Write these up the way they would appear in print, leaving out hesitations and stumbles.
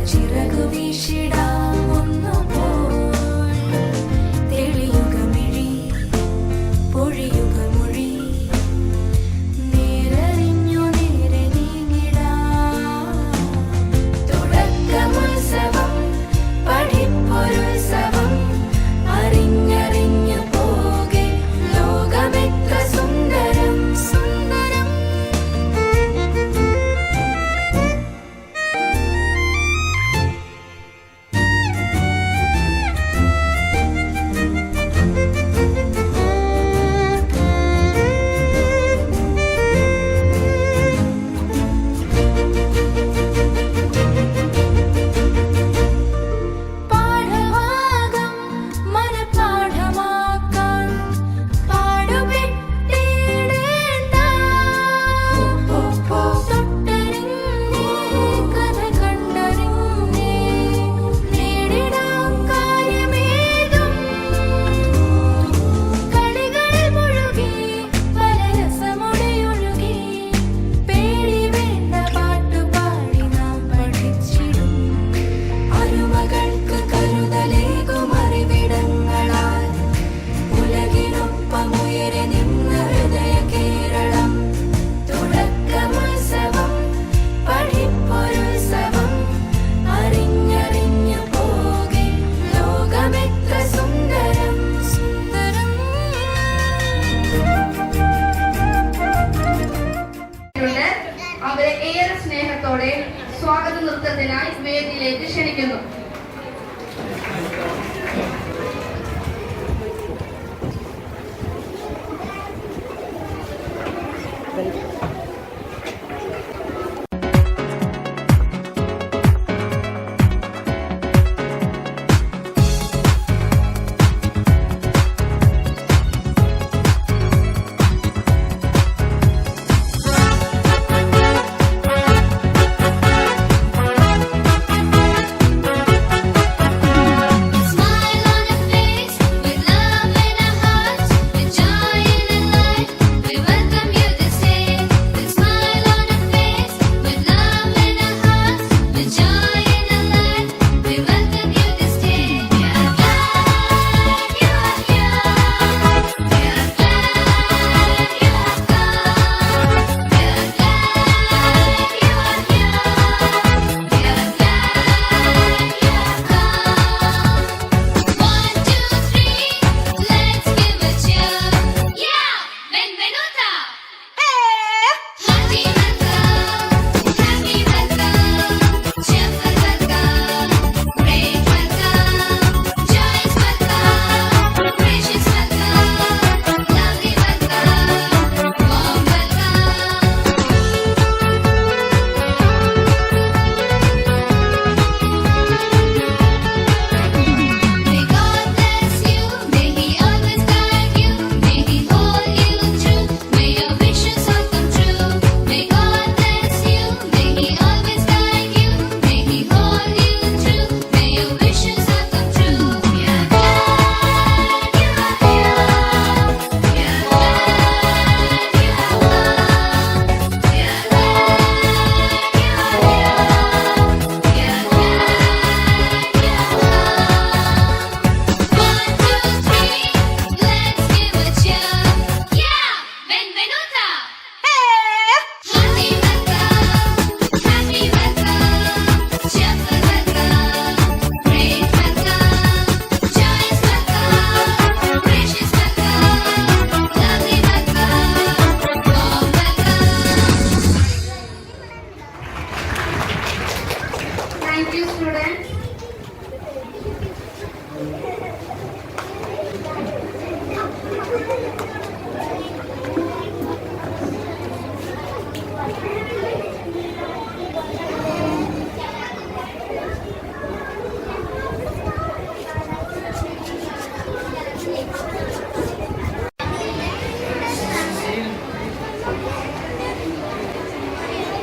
ചിറകു വീശിടാം ഒന്നുപോൽ തെളിയും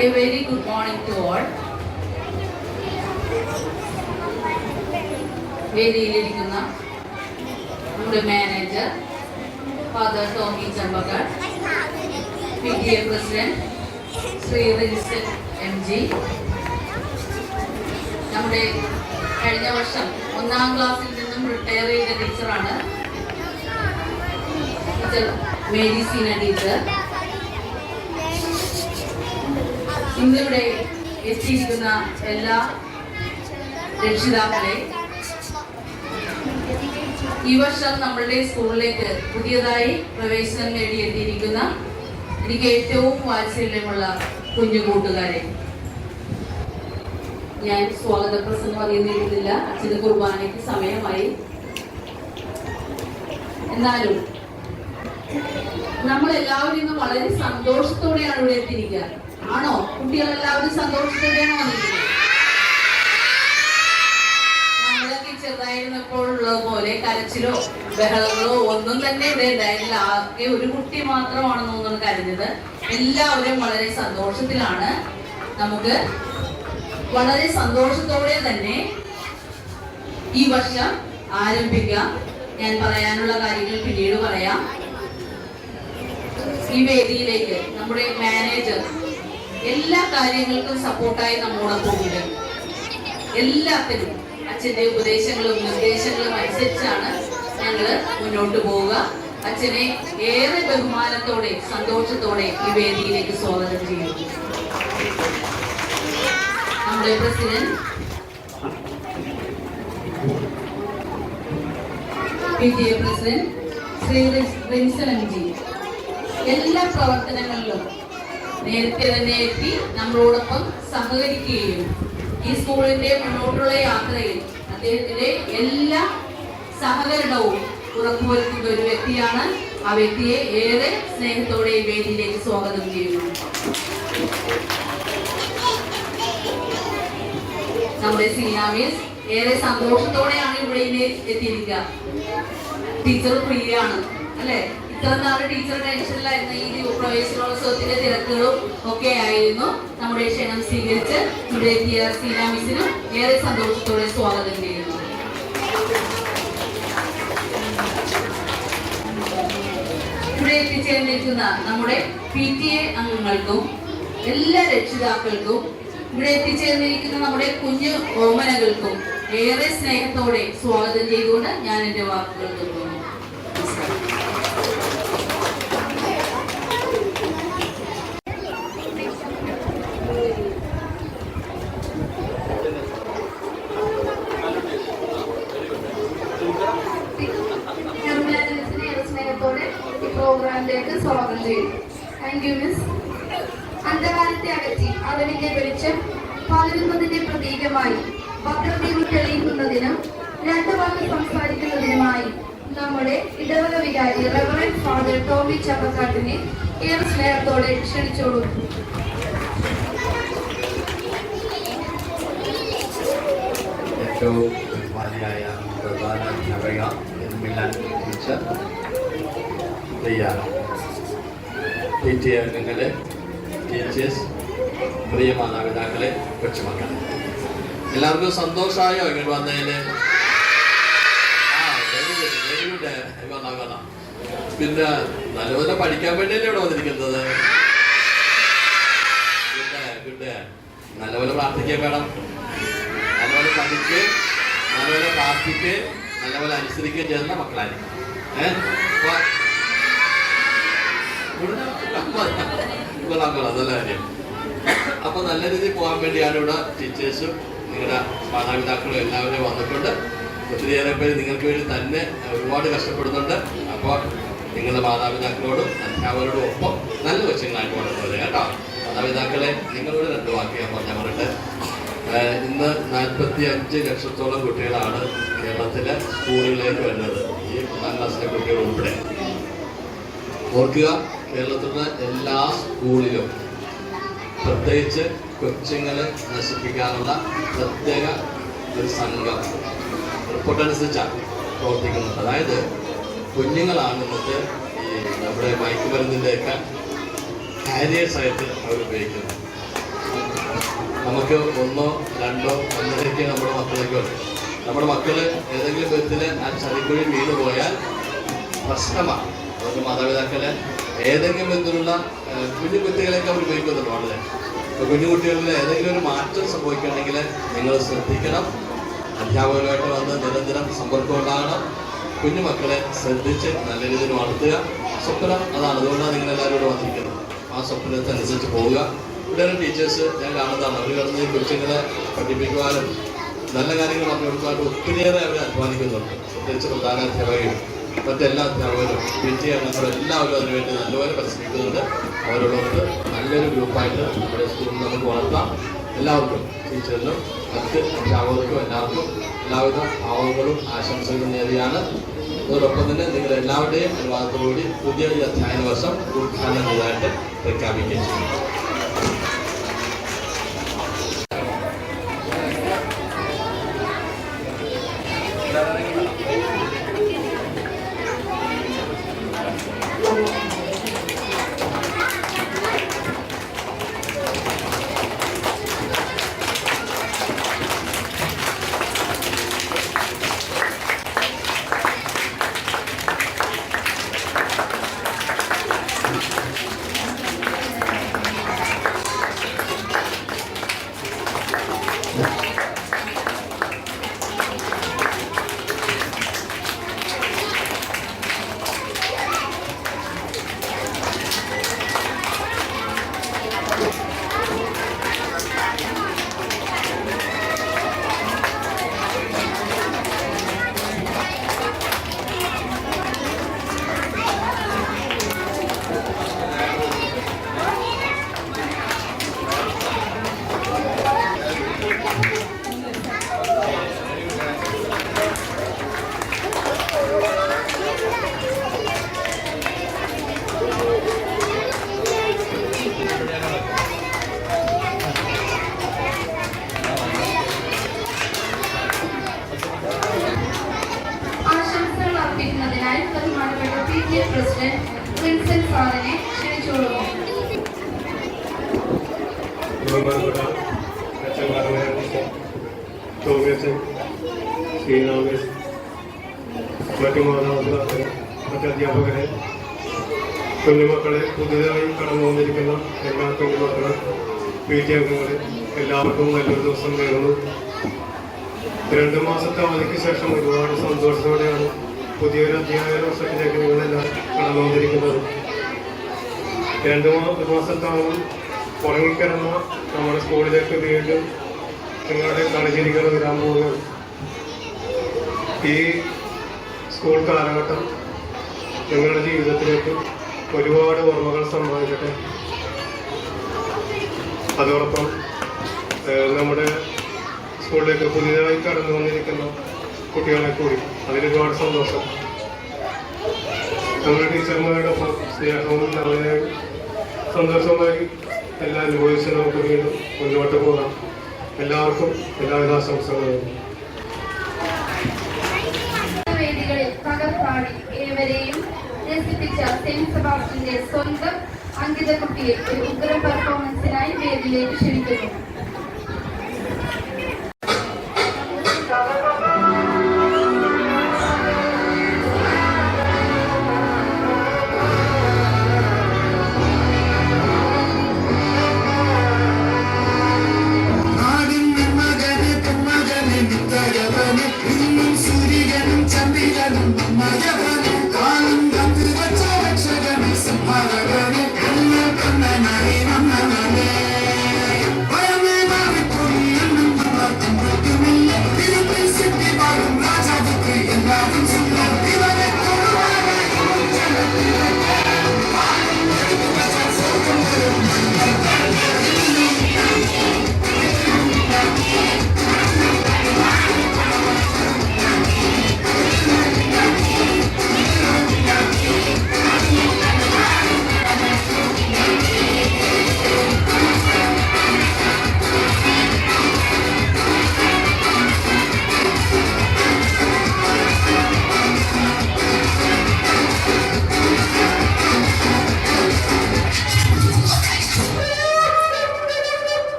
A very good morning to all. വേദിയിലിരിക്കുന്ന നമ്മുടെ manager father Tomy Chambakkad, PTA president Shri Rinson MG, നമ്മുടെ കഴിഞ്ഞ വർഷം 1ാം ക്ലാസ്സിൽ നിന്നും റിട്ടയർ ചെയ്ത ടീച്ചറാണ് ടീച്ചർ മേരി സീന ടീച്ചർ. ഇന്നിവിടെ എത്തിയിരിക്കുന്ന എല്ലാ രക്ഷിതാക്കളെ, ഈ വർഷം നമ്മളുടെ സ്കൂളിലേക്ക് പുതിയതായി പ്രവേശനം നേടിയെത്തിയിരിക്കുന്ന എനിക്ക് ഏറ്റവും വാത്സല്യമുള്ള കുഞ്ഞു കൂട്ടുകാരെ, ഞാൻ സ്വാഗത പ്രസംഗം അറിയുന്നില്ല. അച്ഛന് കുർബാനയ്ക്ക് സമയമായി. എന്നാലും നമ്മളെല്ലാവരും ഇന്ന് വളരെ സന്തോഷത്തോടെയാണ് ഇവിടെ എത്തിയിരിക്കുക. ആണോ? കുട്ടികളെല്ലാവരും സന്തോഷത്തോടെയാണോ വന്നിരിക്കുന്നത്? നമ്മളൊക്കെ ചെറുതായിരുന്നപ്പോൾ ഉള്ളത് പോലെ കരച്ചിലോ ബഹളങ്ങളോ ഒന്നും തന്നെ ഇവിടെ ഉണ്ടായില്ല. ആകെ ഒരു കുട്ടി മാത്രമാണെന്ന് തോന്നുന്നു കരഞ്ഞത്. എല്ലാവരും വളരെ സന്തോഷത്തിലാണ്. നമുക്ക് വളരെ സന്തോഷത്തോടെ തന്നെ ഈ വർഷം ആരംഭിക്കാം. ഞാൻ പറയാനുള്ള കാര്യങ്ങൾ പിന്നീട് പറയാം. ഈ വേദിയിലേക്ക് നമ്മുടെ മാനേജർ എല്ലാ കാര്യങ്ങൾക്കും സപ്പോർട്ടായി നമ്മോടൊപ്പം ഉണ്ട്. എല്ലാത്തിനും അച്ഛന്റെ ഉപദേശങ്ങളും നിർദ്ദേശങ്ങളും അനുസരിച്ചാണ് ഞങ്ങള് മുന്നോട്ട് പോവുക. അച്ഛനെ ഏറെ ബഹുമാനത്തോടെ സന്തോഷത്തോടെ ഈ വേദിയിലേക്ക് സ്വാഗതം ചെയ്യുന്നു. നമ്മുടെ president PTA president Shri Rinson MG എല്ലാ പ്രവർത്തനങ്ങളിലും നേരത്തെ തന്നെ എത്തി നമ്മളോടൊപ്പം സഹകരിക്കുകയും ഈ സ്കൂളിന്റെ മുന്നോട്ടുള്ള യാത്രയിൽ അദ്ദേഹത്തിന്റെ എല്ലാ സഹകരണവും ഉറപ്പുവരുത്തുന്ന ഒരു വ്യക്തിയാണ്. ആ വ്യക്തിയെ ഏറെ സ്നേഹത്തോടെ ഈ വേദിയിലേക്ക് സ്വാഗതം ചെയ്യുന്നു. നമ്മുടെ സീനാമീസ് ഏറെ സന്തോഷത്തോടെയാണ് ഇവിടെ എത്തിയിരിക്കുക. ടീച്ചർ പ്രിയാണ് അല്ലെ? ഇത്ര നാള് ടീച്ചർ ടെൻഷനിലായിരുന്നു. ഈ പ്രവേശനോത്സവത്തിന്റെ തിരക്കുകളും ഒക്കെ ആയിരുന്നു. നമ്മുടെ ക്ഷണം സ്വീകരിച്ച് ഇവിടെ എത്തിയ സീനാമിസിനും ഏറെ സന്തോഷത്തോടെ സ്വാഗതം ചെയ്യുന്നു. ഇവിടെ എത്തിച്ചേർന്നിരിക്കുന്ന നമ്മുടെ PTA അംഗങ്ങൾക്കും എല്ലാ രക്ഷിതാക്കൾക്കും ഇവിടെ എത്തിച്ചേർന്നിരിക്കുന്ന നമ്മുടെ കുഞ്ഞു ഓമനകൾക്കും ഏറെ സ്നേഹത്തോടെ സ്വാഗതം ചെയ്തുകൊണ്ട് ഞാൻ എന്റെ വാക്കുകൾ നിർത്തുന്നു. സ്നേഹത്തോടെ ഈ പ്രോഗ്രാമിലേക്ക് സ്വാഗതം ചെയ്യും. Thank you miss. അന്ധകാരത്തെ അകറ്റി അറിവിന്റെ വെളിച്ചം പകരുന്നതിന്റെ പ്രതീകമായി ഭദ്രദീപം തെളിയിക്കുന്നതിനും 2 വാക്ക് സംസാരിക്കുന്നതിനുമായി നമ്മുടെ ഇടവക വികാരി റെവറൻഡ് ഫാദർ ടോമി ചമ്പക്കാട്ടിനെ ഏറെ സ്നേഹത്തോടെ ക്ഷണിച്ചോളൂ. ഏറ്റവും ബഹുമാനിയായ പ്രധാന നവക എന്നില്ലാൻ ടീച്ചർ, പ്രിയ PTA അംഗങ്ങളെ, ടീച്ചേഴ്സ്, പ്രിയ മാതാപിതാക്കളെ, കൊച്ചുമക്കളെ, എല്ലാവർക്കും സന്തോഷമായോ ഇങ്ങോട്ട് വന്നതിന്? പിന്നെ നല്ലപോലെ പഠിക്കാൻ വേണ്ടിയല്ലേ ഇവിടെ വന്നിരിക്കുന്നത്? നല്ലപോലെ പ്രാർത്ഥിക്കാൻ വേണം. നല്ലപോലെ പഠിക്ക്, നല്ലപോലെ പ്രാർത്ഥിക്ക്, നല്ലപോലെ അനുസരിക്കുകയും ചെയ്യുന്ന മക്കളായിരിക്കും. നല്ല കാര്യം. അപ്പൊ നല്ല രീതിയിൽ പോകാൻ വേണ്ടിയാണ് ഇവിടെ ടീച്ചേഴ്സും നിങ്ങളുടെ മാതാപിതാക്കളും എല്ലാവരും വന്നിട്ടുണ്ട്. ഒത്തിരിയേറെ പേര് നിങ്ങൾക്ക് വേണ്ടി തന്നെ ഒരുപാട് കഷ്ടപ്പെടുന്നുണ്ട്. അപ്പോൾ നിങ്ങളുടെ മാതാപിതാക്കളോടും അധ്യാപകരോടും ഒപ്പം നല്ല കൊച്ചുങ്ങളായിട്ട് വളർത്തുന്നത് കേട്ടോ. മാതാപിതാക്കളെ നിങ്ങളോട് 2 വാക്ക് ഞാൻ പറഞ്ഞാൽ പറഞ്ഞിട്ട്, ഇന്ന് 45 ലക്ഷത്തോളം കുട്ടികളാണ് കേരളത്തിലെ സ്കൂളുകളിലേക്ക് വരുന്നത്. ഈ 1ാം ക്ലാസ്സിലെ കുട്ടികൾ ഉൾപ്പെടെ. ഓർക്കുക, കേരളത്തിലെ എല്ലാ സ്കൂളിലും പ്രത്യേകിച്ച് കൊച്ചുങ്ങളെ നശിപ്പിക്കാനുള്ള പ്രത്യേക ഒരു സംഘം റിപ്പോർട്ടനുസരിച്ചാണ് പ്രവർത്തിക്കുന്നത്. അതായത് കുഞ്ഞുങ്ങളാണ് ഇന്നത്തെ ഈ നമ്മുടെ മയക്കുമരുന്നിൻ്റെയൊക്കെ കാരിയേഴ്സായിട്ട് അവർ ഉപയോഗിക്കുന്നത്. നമുക്ക് 1, 2, 1.5 നമ്മുടെ മക്കളൊക്കെ ഉണ്ട്. നമ്മുടെ മക്കള് ഏതെങ്കിലും വിധത്തിൽ ആ ചതിക്കുഴി വീണ് പോയാൽ പ്രശ്നമാണ്. അതുകൊണ്ട് മാതാപിതാക്കളെ ഏതെങ്കിലും വിധത്തിലുള്ള കുഞ്ഞു കുട്ടികളെയൊക്കെ അവർ ഉപയോഗിക്കുന്നുണ്ട് വളരെ. ഇപ്പോൾ കുഞ്ഞുകുട്ടികളിൽ ഏതെങ്കിലും ഒരു മാറ്റം സംഭവിക്കുകയാണെങ്കിൽ നിങ്ങൾ ശ്രദ്ധിക്കണം. അധ്യാപകരുമായിട്ട് വന്ന് നിരന്തരം സമ്പർക്കം ഉണ്ടാകണം. കുഞ്ഞുമക്കളെ ശ്രദ്ധിച്ച് നല്ല രീതിയിൽ വളർത്തുക. സ്വപ്നം അതാണ്. അതുകൊണ്ടാണ് നിങ്ങളെല്ലാവരും ഇവിടെ വന്നിരിക്കുന്നത്. ആ സ്വപ്നത്തിനനുസരിച്ച് പോവുക. ഇവിടെ ടീച്ചേഴ്സ് ഞാൻ കാണുന്നതാണ്. അവർ കിടന്ന് കൊച്ചുങ്ങളെ പഠിപ്പിക്കുവാനും നല്ല കാര്യങ്ങൾ പറഞ്ഞു കൊടുക്കാനും ഒത്തിരിയേറെ അവർ അധ്വാനിക്കുന്നുണ്ട്. പ്രത്യേകിച്ച് പ്രധാന അധ്യാപകരും മറ്റെല്ലാ അധ്യാപകരും PT അംഗങ്ങളും എല്ലാവരും അതിനുവേണ്ടി നല്ലപോലെ പരിശ്രമിക്കുന്നുണ്ട്. അവരോടൊത്ത് നല്ലൊരു ഗ്രൂപ്പായിട്ട് നമ്മുടെ സ്കൂളിൽ നമുക്ക് വളർത്താം. എല്ലാവർക്കും, ടീച്ചറിനും മറ്റ് അധ്യാപകർക്കും എല്ലാവർക്കും എല്ലാവിധ ഭാവങ്ങളും ആശംസകളും നേടിയാണ്. അതോടൊപ്പം തന്നെ നിങ്ങൾ എല്ലാവരുടെയും അനുവാദത്തോടുകൂടി പുതിയ ഈ അധ്യയന വർഷം ഉദ്ഘാടനം ചെയ്തതായിട്ട് പ്രഖ്യാപിക്കുകയും ചെയ്യും. പ്രസിഡന്റ് വിൻസെന്റ് സാറിനെ ക്ഷണിച്ചുകൊള്ളുന്നു. മറ്റു മാതാപിതാക്കളെ, മറ്റധ്യാപകരെ, കുഞ്ഞുമക്കളെ, പുതിയതായി കടന്നു വന്നിരിക്കുന്ന എല്ലാ കുഞ്ഞുമക്കളും PT അംഗങ്ങളെ എല്ലാവർക്കും നല്ലൊരു ദിവസം നേരുന്നു. 2 മാസത്തെ അവധിക്ക് ശേഷം ഒരുപാട് സന്തോഷത്തോടെയാണ് പുതിയൊരു അധ്യയന വർഷത്തിലേക്ക് നിങ്ങളെല്ലാം കടന്നു വന്നിരിക്കുന്നത്. 2 മാസത്താവും ഉറങ്ങിക്കിടന്ന നമ്മുടെ സ്കൂളിലേക്ക് വീണ്ടും നിങ്ങളുടെ കളിച്ചിരികൾ വരാൻ പോവുകയാണ്. ഈ സ്കൂൾ കാലഘട്ടം നിങ്ങളുടെ ജീവിതത്തിലേക്ക് ഒരുപാട് ഓർമ്മകൾ സമ്മാനിക്കട്ടെ. അതോടൊപ്പം നമ്മുടെ സ്കൂളിലേക്ക് പുതിയതായി കടന്നു വന്നിരിക്കുന്ന കുട്ടികളെ കൂടി അതിലൊരുപാട് സന്തോഷം. നമ്മുടെ ടീച്ചർമാരോടൊപ്പം സ്നേഹവും വളരെ സന്തോഷമായി എല്ലാം അനുഭവിച്ച് നമുക്ക് വീണ്ടും മുന്നോട്ട് പോകാം. എല്ലാവർക്കും എല്ലാവിധ ആശംസകളും. വേദികളിൽ തകർപ്പാടി ഏവരെയും രസിപ്പിച്ച സെന്റ് സെബാസ്റ്റ്യന്റെ സ്വന്തം അങ്കിത കുട്ടിയെ ഒരു ഉഗ്ര പെർഫോമൻസിനായി വേദിയിലേക്ക് ക്ഷണിക്കുന്നു. Bye.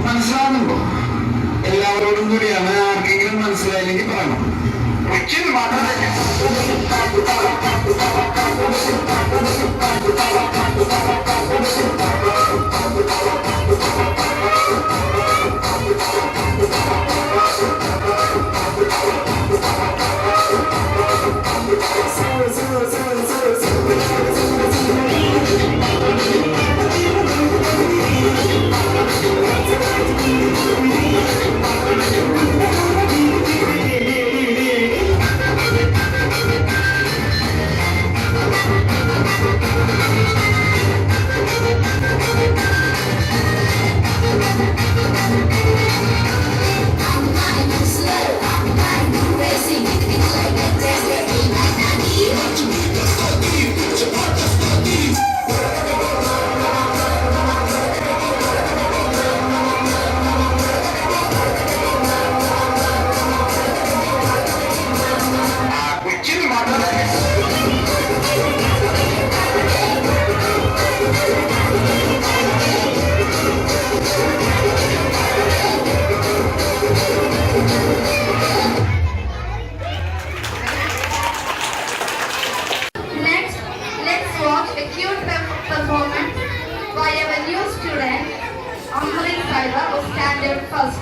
മനസ്സിലാവുന്നുണ്ടോ? എല്ലാവരോടും കൂടിയാണ്. ആർക്കെങ്കിലും മനസ്സിലായില്ലെങ്കിൽ പറയണം. ഒച്ചിന് മാത്രമല്ല Standard first.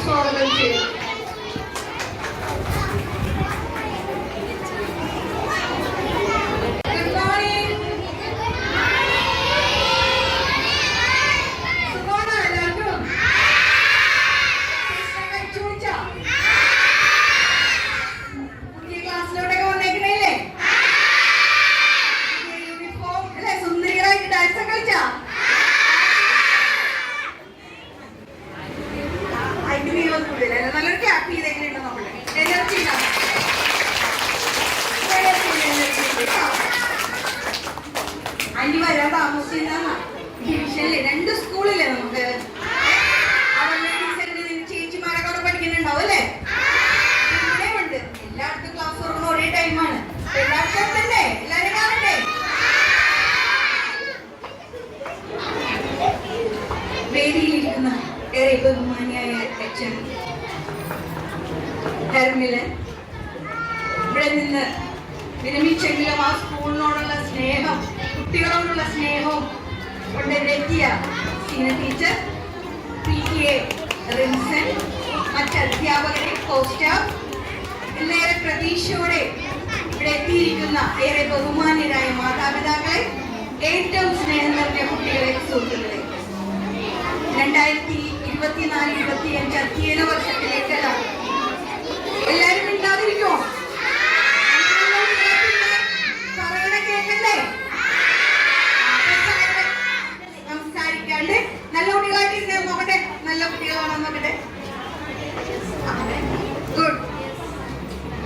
സ്വാഗതം ചെയ്യും. നല്ലൊരു ക്യാപ്പ് ചെയ്തെങ്ങനെയുണ്ടോ നമ്മള് എനർജി അനി വരാൻ താമസിച്ചിരുന്ന ഡിവിഷനിലെ 2 സ്കൂളില്ലേ നമുക്ക് ചേച്ചിമാരൊക്കെ അവിടെ പഠിക്കുന്നുണ്ടാവും അല്ലേ? ഇവിടെ ഉണ്ട്. എല്ലായിടത്തും ക്ലാസ് തുറക്കുന്ന ഒരേ ടൈമാണ്. എല്ലാവർക്കും തന്നെ എല്ലാവരും കാണണ്ടേ? വേദിയിലിരിക്കുന്ന മുന്നില് ഇവിടെ നിന്ന് വിരമിച്ചെങ്കിലും ആ സ്കൂളിനോടുള്ള സ്നേഹം, കുട്ടികളോടുള്ള സ്നേഹവും കൊണ്ട് എത്തിയ സീന ടീച്ചർ, PTA റിൻസൻ, മറ്റ് അധ്യാപകരെ, സ്റ്റാഫ്, എന്നേറെ പ്രതീക്ഷയോടെ ഇവിടെ എത്തിയിരിക്കുന്ന ഏറെ ബഹുമാന്യരായ മാതാപിതാക്കളെ, ഏറ്റവും സ്നേഹം നിറഞ്ഞ കുട്ടികളെ, സുഹൃത്തുക്കളെ, 2024-25 അധ്യയന വർഷത്തിലേക്കല്ല. എല്ലാരും മിണ്ടാതിരിക്കോ? പറയണ കേൾക്കണ്ടേ? സംസാരിക്കാണ്ട് നല്ല കുട്ടികളായിട്ട് നോക്കട്ടെ. നല്ല കുട്ടികളാണോ നോക്കട്ടെ. ഗുഡ്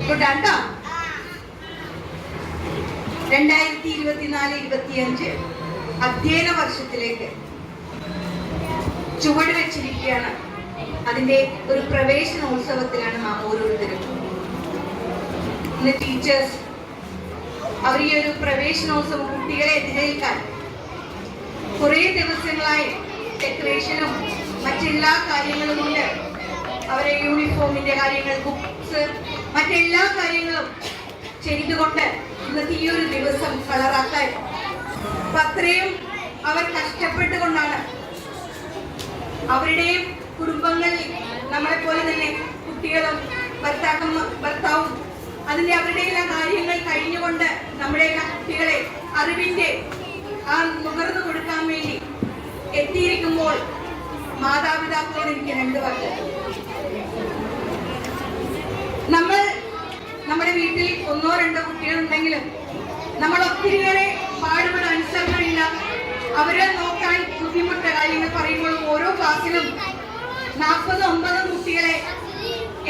ഗുഡ് ആട്ടോ. 2024-25 അധ്യയന വർഷത്തിലേക്ക് ചുവട് വെച്ചിരിക്കുകയാണ്. അതിന്റെ ഒരു പ്രവേശനോത്സവത്തിലാണ് നാം ഓരോരുത്തരും. ഇന്ന് ടീച്ചേഴ്സ് അവർ ഈ ഒരു പ്രവേശനോത്സവം കുട്ടികളെ എതിരേൽക്കാൻ കുറെ ദിവസങ്ങളായി ഡെക്കറേഷനും മറ്റെല്ലാ കാര്യങ്ങളും കൊണ്ട് അവരെ യൂണിഫോമിന്റെ കാര്യങ്ങൾ, ബുക്സ്, മറ്റെല്ലാ കാര്യങ്ങളും ചെയ്തുകൊണ്ട് ഇന്നത്തെ ഈ ഒരു ദിവസം കളറാക്കാൻ അത്രയും അവർ കഷ്ടപ്പെട്ടുകൊണ്ടാണ്. അവരുടെയും കുടുംബങ്ങളിൽ നമ്മളെ പോലെ തന്നെ കുട്ടികളും ഭർത്താവും അതിന്റെ അവരുടെ എല്ലാ കാര്യങ്ങൾ കഴിഞ്ഞുകൊണ്ട് നമ്മുടെ കുട്ടികളെ അറിവിന്റെ ആ നുകർന്നു കൊടുക്കാൻ വേണ്ടി എത്തിയിരിക്കുമ്പോൾ മാതാപിതാക്കളോട് എനിക്ക് 2 വാക്ക്. നമ്മൾ നമ്മുടെ വീട്ടിൽ 1-2 കുട്ടികളുണ്ടെങ്കിലും നമ്മൾ ഒത്തിരിയേറെ പാടുപെടാൻ അനുസരണമില്ല. അവരെ നോക്കാൻ ബുദ്ധിമുട്ട കാര്യങ്ങൾ പറയുമ്പോഴും ഓരോ ക്ലാസ്സിലും 40-50 കുട്ടികളെ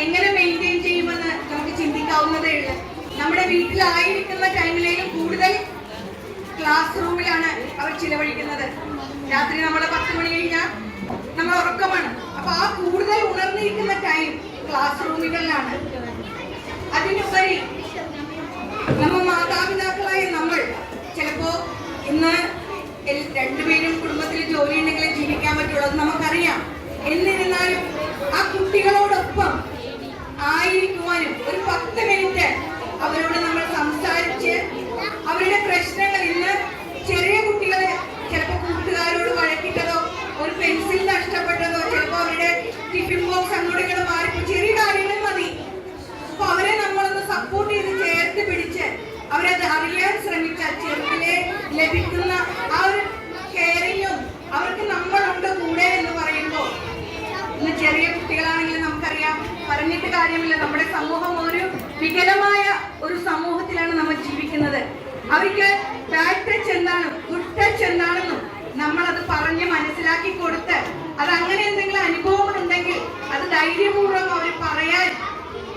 എങ്ങനെ മെയിൻറ്റെയിൻ ചെയ്യുമെന്ന് നമുക്ക് ചിന്തിക്കാവുന്നതേ ഉള്ളൂ. നമ്മുടെ വീട്ടിലായിരിക്കുന്ന ടൈമിലേലും കൂടുതൽ ക്ലാസ് റൂമിലാണ് അവർ ചിലവഴിക്കുന്നത്. രാത്രി നമ്മുടെ 10 മണി കഴിഞ്ഞാൽ നമ്മൾ ഉറക്കമാണ്. അപ്പൊ ആ കൂടുതൽ ഉണർന്നിരിക്കുന്ന ടൈം ക്ലാസ് റൂമുകളിലാണ്. അതിനുപരി നമ്മൾ മാതാപിതാക്കളായ നമ്മൾ ചിലപ്പോ ഇന്ന് 2 പേരും കുടുംബത്തിൽ ജോലി ഉണ്ടെങ്കിലേ ജീവിക്കാൻ പറ്റുള്ളൂ, അത് നമുക്കറിയാം. എന്നിരുന്നാലും ആ കുട്ടികളോടൊപ്പം ആയിരിക്കുവാനും ഒരു 10 മിനിറ്റ് അവരോട് നമ്മൾ സംസാരിച്ച് അവരുടെ പ്രശ്നങ്ങൾ, ഇന്ന് ചെറിയ കുട്ടികളെ ചിലപ്പോൾ കൂട്ടുകാരോട് വഴക്കിട്ടതോ ഒരു പെൻസിൽ നഷ്ടപ്പെട്ടതോ ചിലപ്പോൾ അവരുടെ ടിഫിൻ ബോക്സ് അങ്ങോട്ട് മാറി ചെറിയ കാര്യങ്ങൾ മതി. അപ്പൊ അവരെ നമ്മളൊന്ന് സപ്പോർട്ട് ചെയ്ത് ചേർത്ത് പിടിച്ച് അവരത് അറിയാൻ ശ്രമിച്ചാൽ ചെറുതിലെ ലഭിക്കുന്ന ആ ഒരു കെയറിങ്ങും അവർക്ക് നമ്മളുണ്ട് കൂടെ എന്ന് പറയുമ്പോൾ, ഇന്ന് ചെറിയ കുട്ടികളാണെങ്കിലും നമുക്കറിയാം, പറഞ്ഞിട്ട് കാര്യമില്ല. നമ്മുടെ സമൂഹം ഒരു വികലമായ ഒരു സമൂഹത്തിലാണ് നമ്മൾ ജീവിക്കുന്നത്. അവർക്ക് ബാഡ് ടച്ച് എന്താണെന്നും ഗുഡ് ടച്ച് എന്താണെന്നും നമ്മളത് പറഞ്ഞ് മനസ്സിലാക്കി കൊടുത്ത് അത് അങ്ങനെ എന്തെങ്കിലും അനുഭവങ്ങൾ ഉണ്ടെങ്കിൽ അത് ധൈര്യപൂർവ്വം അവർ പറയാൻ,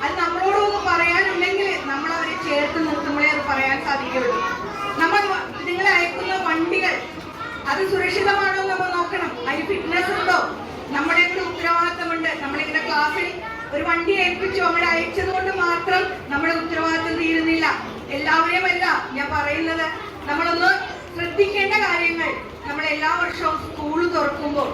അത് നമ്മളോടൊന്ന് പറയാനുണ്ടെങ്കിൽ നമ്മൾ അവരെ ചേർത്ത് നിർത്തുമ്പോഴേ അത് പറയാൻ സാധിക്കുള്ളൂ. നമ്മൾ നിങ്ങളെ അയക്കുന്ന വണ്ടികൾ അത് സുരക്ഷിതമാണോ നമ്മൾ നോക്കണം. അതിന് ഫിറ്റ്നസ് ഉണ്ടോ? നമ്മുടെ ഒരു ഉത്തരവാദിത്തമുണ്ട്. നമ്മളിങ്ങനെ ക്ലാസ്സിൽ ഒരു വണ്ടി ഏൽപ്പിച്ചു അങ്ങനെ അയച്ചത് കൊണ്ട് മാത്രം നമ്മുടെ ഉത്തരവാദിത്തം തീരുന്നില്ല. എല്ലാവരെയും അല്ല ഞാൻ പറയുന്നത്. നമ്മളൊന്ന് ശ്രദ്ധിക്കേണ്ട കാര്യങ്ങൾ, നമ്മൾ എല്ലാ വർഷവും സ്കൂൾ തുറക്കുമ്പോൾ